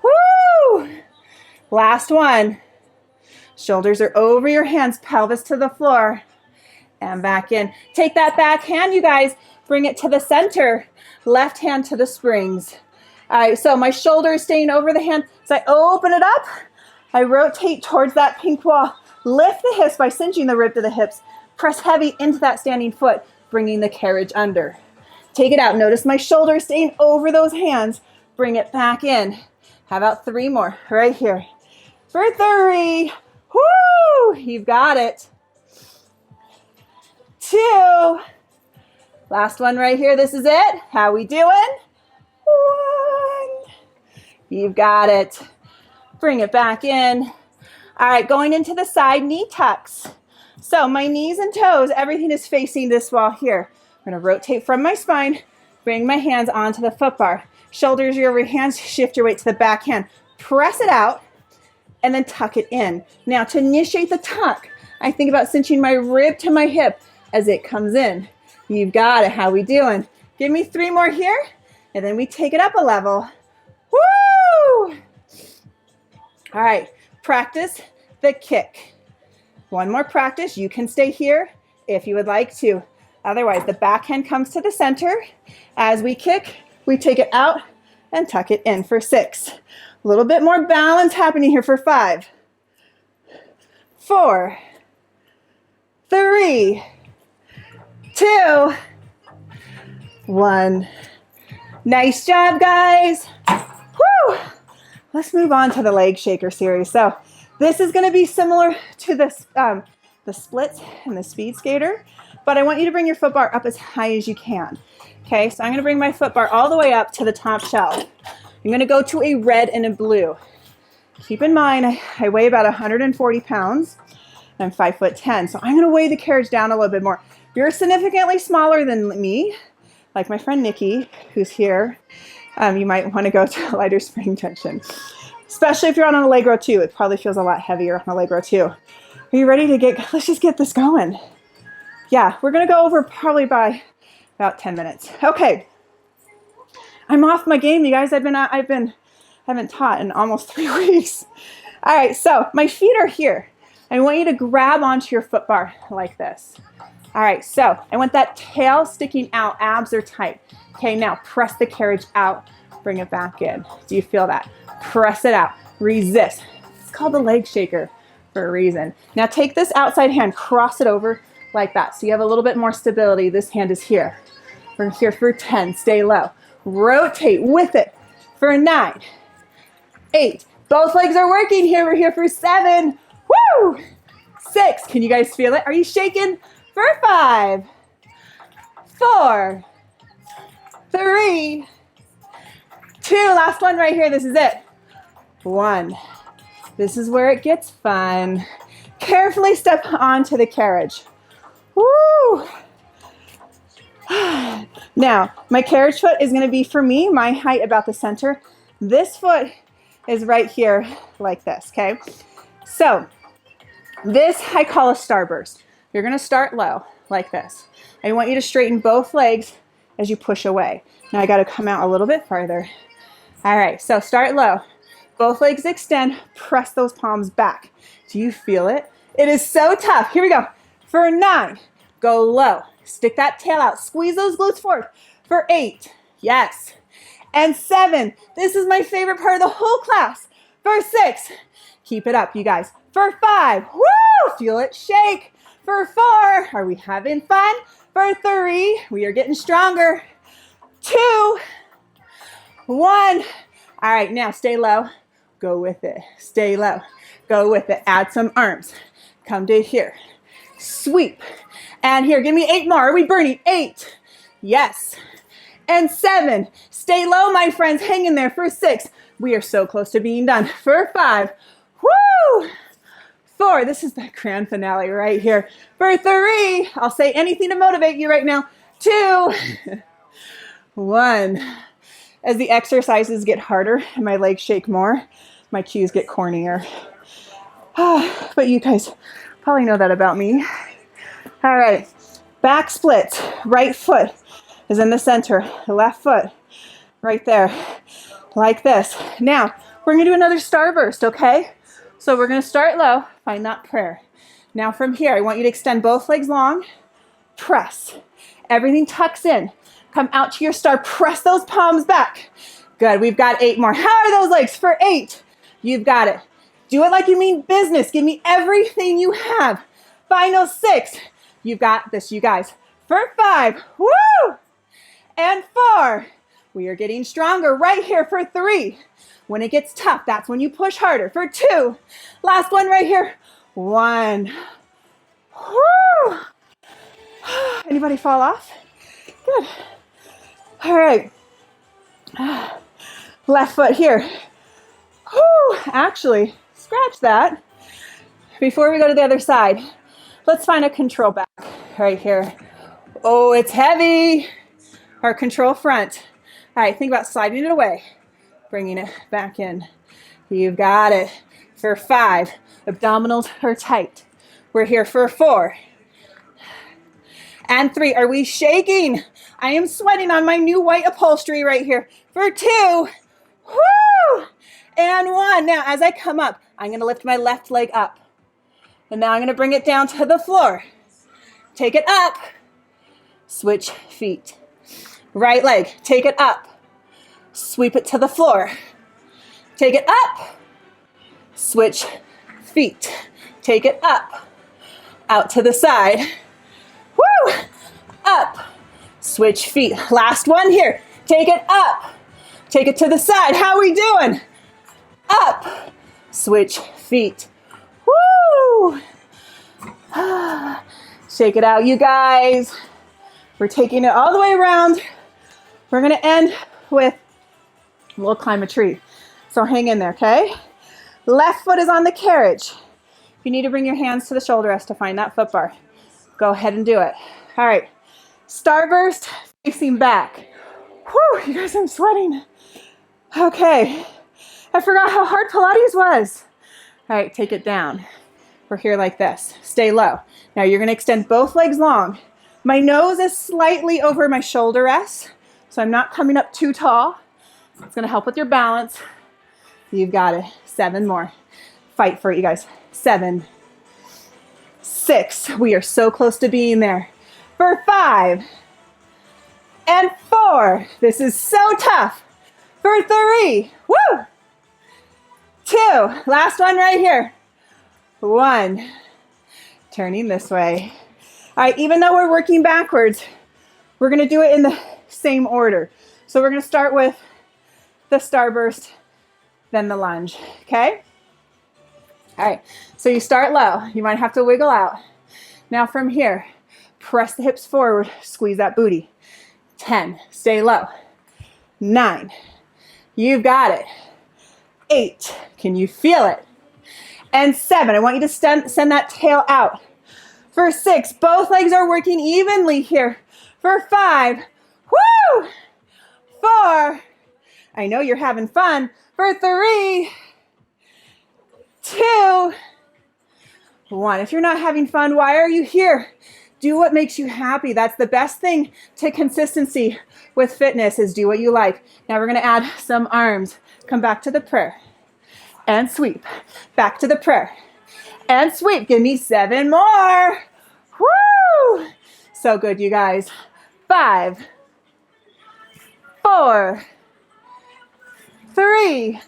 Woo! Last one. Shoulders are over your hands, pelvis to the floor. And back in. Take that back hand, you guys. Bring it to the center. Left hand to the springs. All right, so my shoulder is staying over the hand. So I open it up. I rotate towards that pink wall. Lift the hips by cinching the rib to the hips. Press heavy into that standing foot, bringing the carriage under. Take it out. Notice my shoulder staying over those hands. Bring it back in. How about 3 more right here? For 3. Woo! You've got it. 2. Last one right here. This is it. How we doing? 1. You've got it. Bring it back in. All right, going into the side knee tucks. So my knees and toes, everything is facing this wall here. I'm going to rotate from my spine, bring my hands onto the foot bar. Shoulders are over your hands, shift your weight to the back hand. Press it out, and then tuck it in. Now to initiate the tuck, I think about cinching my rib to my hip as it comes in. You've got it. How we doing? Give me 3 more here, and then we take it up a level. Woo! All right, practice the kick. 1 more practice. You can stay here if you would like to. Otherwise, the back hand comes to the center. As we kick, we take it out and tuck it in for 6. A little bit more balance happening here for 5, 4, 3, 2, 1. Nice job, guys. Woo! Let's move on to the leg shaker series. So this is going to be similar to the splits and the speed skater, but I want you to bring your foot bar up as high as you can. Okay, so I'm going to bring my foot bar all the way up to the top shelf. I'm going to go to a red and a blue. Keep in mind, I weigh about 140 pounds. I'm 5'10", so I'm going to weigh the carriage down a little bit more. If you're significantly smaller than me, like my friend Nikki, who's here, you might want to go to a lighter spring tension. Especially if you're on an Allegro 2. It probably feels a lot heavier on Allegro 2. Are you ready to let's just get this going. Yeah, we're going to go over probably by about 10 minutes. Okay. I'm off my game, you guys. I haven't taught in almost 3 weeks. All right, so my feet are here. I want you to grab onto your foot bar like this. All right, so I want that tail sticking out, abs are tight. Okay, now press the carriage out, bring it back in. Do you feel that? Press it out, resist. It's called the leg shaker for a reason. Now take this outside hand, cross it over like that. So you have a little bit more stability. This hand is here. We're here for 10, stay low. Rotate with it for 9, 8. Both legs are working here. We're here for 7. Woo! 6. Can you guys feel it? Are you shaking? For 5, 4, 3, 2. Last one right here. This is it. 1. This is where it gets fun. Carefully step onto the carriage. Woo! Now, my carriage foot is going to be, for me, my height about the center. This foot is right here like this, okay? So, this I call a starburst. You're going to start low like this. I want you to straighten both legs as you push away. Now I got to come out a little bit farther. All right, so start low. Both legs extend, press those palms back. Do you feel it? It is so tough. Here we go. For 9, go low. Stick that tail out. Squeeze those glutes forward. For 8, yes. And 7, this is my favorite part of the whole class. For 6, keep it up, you guys. For 5, woo, feel it shake. For 4, are we having fun? For 3, we are getting stronger. 2, 1. All right, now stay low. Go with it. Stay low. Go with it. Add some arms. Come to here. Sweep. And here, give me 8 more. Are we burning? 8. Yes. And 7. Stay low, my friends. Hang in there. For 6. We are so close to being done. For 5. Woo! 4. This is the grand finale right here. For 3. I'll say anything to motivate you right now. 2. 1. As the exercises get harder and my legs shake more, my cues get cornier. But you guys probably know that about me. All right, back splits. Right foot is in the center. Left foot right there, like this. Now, we're gonna do another starburst, okay? So we're gonna start low, find that prayer. Now from here, I want you to extend both legs long, press. Everything tucks in. Come out to your star, press those palms back. Good, we've got 8 more. How are those legs? For 8, you've got it. Do it like you mean business. Give me everything you have. Final 6, you've got this, you guys. For 5, woo! And 4, we are getting stronger right here. For 3, when it gets tough, that's when you push harder. For 2, last one right here. 1, woo! Anybody fall off? Good. All right. Left foot here. Whew. Actually, scratch that. Before we go to the other side, let's find a control back right here. Oh, it's heavy. Our control front. All right, think about sliding it away, bringing it back in. You've got it. For 5, abdominals are tight. We're here for 4. And 3, are we shaking? I am sweating on my new white upholstery right here. For 2, whoo! And 1. Now, as I come up, I'm gonna lift my left leg up. And now I'm gonna bring it down to the floor. Take it up, switch feet. Right leg, take it up, sweep it to the floor. Take it up, switch feet. Take it up, out to the side. Woo! Up, switch feet. Last one here. Take it up, take it to the side. How are we doing? Up, switch feet. Woo! Shake it out, you guys. We're taking it all the way around. We're gonna end with, we'll climb a tree. So hang in there, okay? Left foot is on the carriage. You need to bring your hands to the shoulder rest to find that foot bar. Go ahead and do it. All right, starburst, facing back. Whew, you guys, I'm sweating. Okay, I forgot how hard Pilates was. All right, take it down. We're here like this, stay low. Now you're gonna extend both legs long. My nose is slightly over my shoulder rest, so I'm not coming up too tall. It's gonna help with your balance. You've got it, 7 more. Fight for it, you guys. 7, 6. We are so close to being there. For 5 and 4. This is so tough. For 3. Woo! 2. Last one right here. 1. Turning this way. All right, even though we're working backwards, we're going to do it in the same order. So we're going to start with the starburst, then the lunge, okay? All right, so you start low. You might have to wiggle out. Now from here, press the hips forward, squeeze that booty. 10, stay low. 9, you've got it. 8, can you feel it? And 7, I want you to send that tail out. For 6, both legs are working evenly here. For 5, woo! 4, I know you're having fun. For 3, 2, 1. If you're not having fun, why are you here? Do what makes you happy. That's the best thing to consistency with fitness, is do what you like. Now we're going to add some arms. Come back to the prayer and sweep. Back to the prayer and sweep. Give me 7 more. Woo! So good, you guys. 5, 4, 3,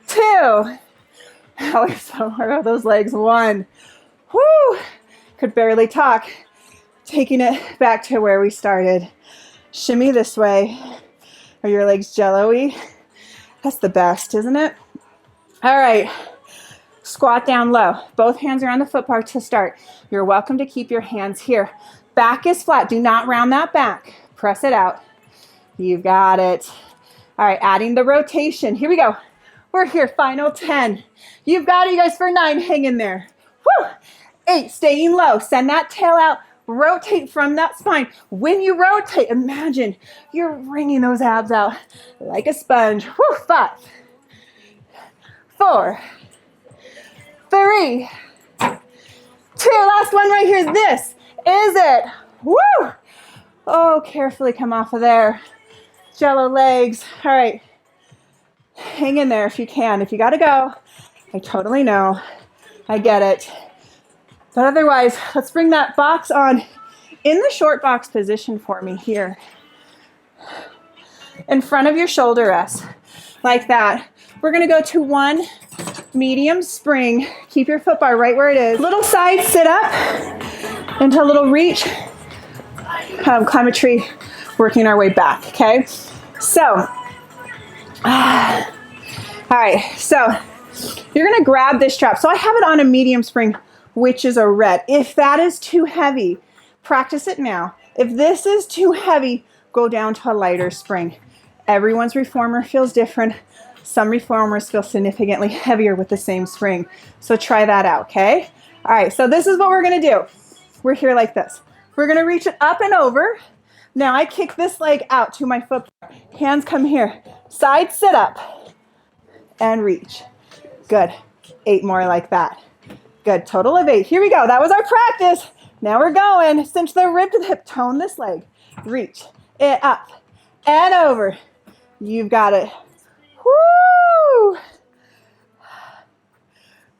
2. How are those legs? 1. Woo! Could barely talk. Taking it back to where we started. Shimmy this way. Are your legs jello-y? That's the best, isn't it? All right. Squat down low. Both hands are on the foot bar to start. You're welcome to keep your hands here. Back is flat. Do not round that back. Press it out. You've got it. All right, adding the rotation. Here we go. We're here, final 10. You've got it, you guys, for 9. Hang in there. Woo! 8, staying low. Send that tail out. Rotate from that spine. When you rotate, imagine you're wringing those abs out like a sponge. Woo! 5, 4, 3, 2. Last one right here. This is it. Woo! Oh, carefully come off of there. Jello legs. All right. Hang in there if you can. If you got to go, I totally know. I get it. But otherwise, let's bring that box on in the short box position for me here. In front of your shoulder rest, like that. We're going to go to 1 medium spring. Keep your foot bar right where it is. Little side sit up into a little reach. Climb a tree, working our way back, okay? So, all right, so you're going to grab this strap. So I have it on a medium spring, which is a red. If that is too heavy, practice it now. If this is too heavy, go down to a lighter spring. Everyone's reformer feels different. Some reformers feel significantly heavier with the same spring. So try that out, okay? All right, so this is what we're gonna do. We're here like this. We're gonna reach it up and over. Now I kick this leg out to my foot. Hands come here. Side sit up and reach. Good. 8 more like that. Good, total of 8. Here we go. That was our practice. Now we're going. Cinch the rib to the hip. Tone this leg. Reach it up and over. You've got it. Woo!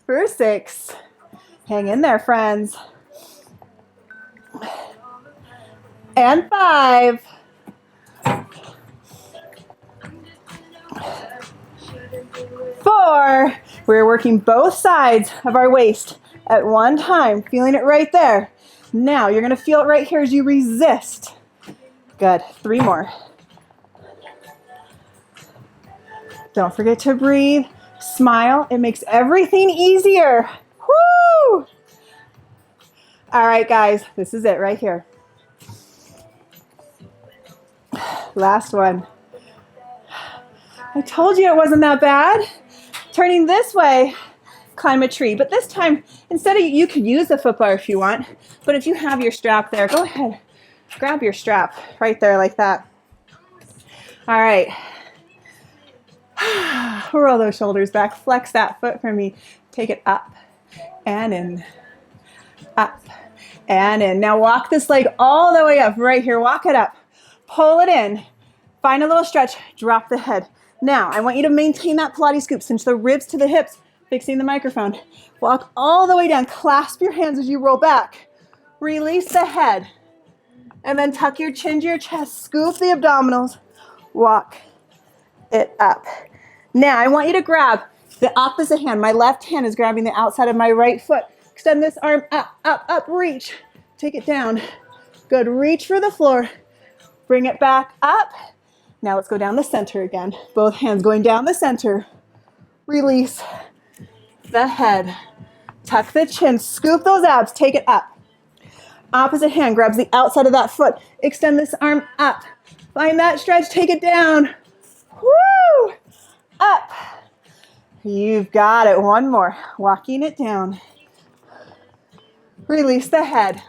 For 6. Hang in there, friends. And 5. 4. We're working both sides of our waist at one time. Feeling it right there. Now you're going to feel it right here as you resist. Good. 3 more. Don't forget to breathe. Smile. It makes everything easier. Woo! All right, guys. This is it right here. Last one. I told you it wasn't that bad. Turning this way, climb a tree. But this time, instead of, you could use the foot bar if you want, but if you have your strap there, go ahead. Grab your strap right there like that. All right. Roll those shoulders back. Flex that foot for me. Take it up and in. Up and in. Now walk this leg all the way up right here. Walk it up. Pull it in. Find a little stretch. Drop the head. Now, I want you to maintain that Pilates scoop. Cinch the ribs to the hips, fixing the microphone. Walk all the way down. Clasp your hands as you roll back. Release the head. And then tuck your chin to your chest. Scoop the abdominals. Walk it up. Now, I want you to grab the opposite hand. My left hand is grabbing the outside of my right foot. Extend this arm up, up, up, reach. Take it down. Good, reach for the floor. Bring it back up. Now let's go down the center again. Both hands going down the center. Release the head. Tuck the chin, scoop those abs, take it up. Opposite hand grabs the outside of that foot. Extend this arm up. Find that stretch, take it down. Woo! Up. You've got it. One more. Walking it down. Release the head.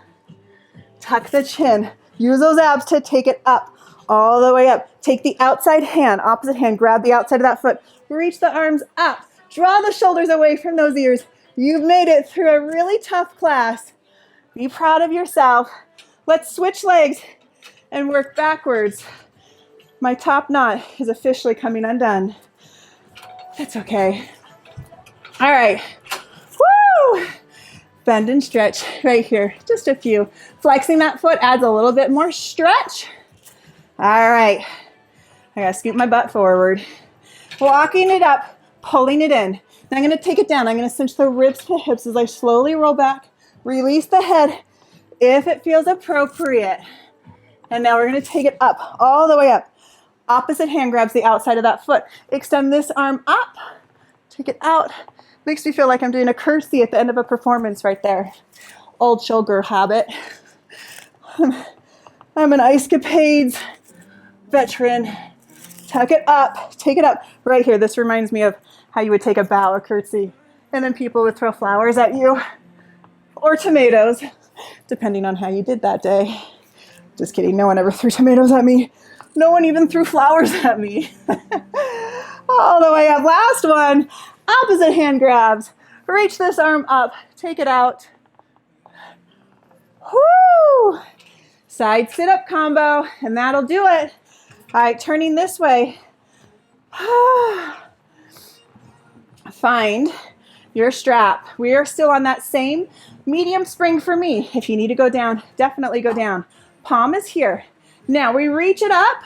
Tuck the chin. Use those abs to take it up. All the way up. Take the outside hand, opposite hand, grab the outside of that foot. Reach the arms up. Draw the shoulders away from those ears. You've made it through a really tough class. Be proud of yourself. Let's switch legs and work backwards. My top knot is officially coming undone. That's okay. All right. Woo! Bend and stretch right here. Just a few. Flexing that foot adds a little bit more stretch. All right. I gotta scoop my butt forward. Walking it up, pulling it in. Now I'm gonna take it down. I'm gonna cinch the ribs to the hips as I slowly roll back. Release the head if it feels appropriate. And now we're gonna take it up, all the way up. Opposite hand grabs the outside of that foot. Extend this arm up. Take it out. Makes me feel like I'm doing a curtsy at the end of a performance right there. Old showgirl habit. I'm an Ice Capades veteran. Tuck it up. Take it up. Right here. This reminds me of how you would take a bow, a curtsy. And then people would throw flowers at you. Or tomatoes, depending on how you did that day. Just kidding. No one ever threw tomatoes at me. No one even threw flowers at me. All the way up. Last one. Opposite hand grabs. Reach this arm up. Take it out. Woo! Side sit-up combo, and that'll do it. All right, turning this way. Find your strap. We are still on that same medium spring for me. If you need to go down, definitely go down. Palm is here. Now we reach it up.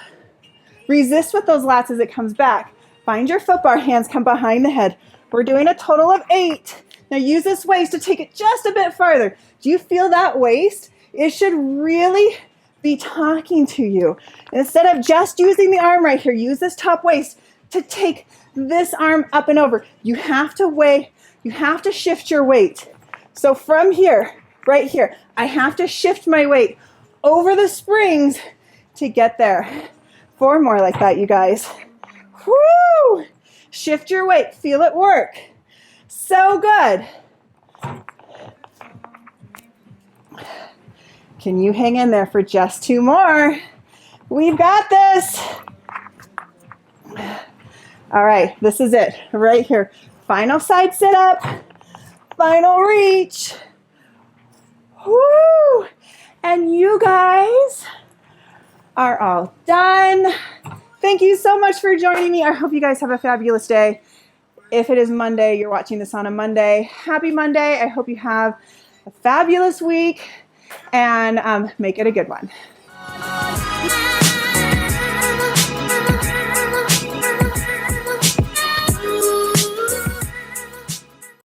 Resist with those lats as it comes back. Find your foot bar, hands come behind the head. We're doing a total of 8. Now use this waist to take it just a bit farther. Do you feel that waist? It should really be talking to you. Instead of just using the arm right here, use this top waist to take this arm up and over. You have to shift your weight. So from here, right here, I have to shift my weight over the springs to get there. 4 more like that, you guys. Woo! Shift your weight, feel it work. So good. Can you hang in there for just 2 more? We've got this. All right, this is it right here. Final side sit up, final reach. Woo! And you guys are all done. Thank you so much for joining me. I hope you guys have a fabulous day. If it is Monday, you're watching this on a Monday. Happy Monday. I hope you have a fabulous week and make it a good one.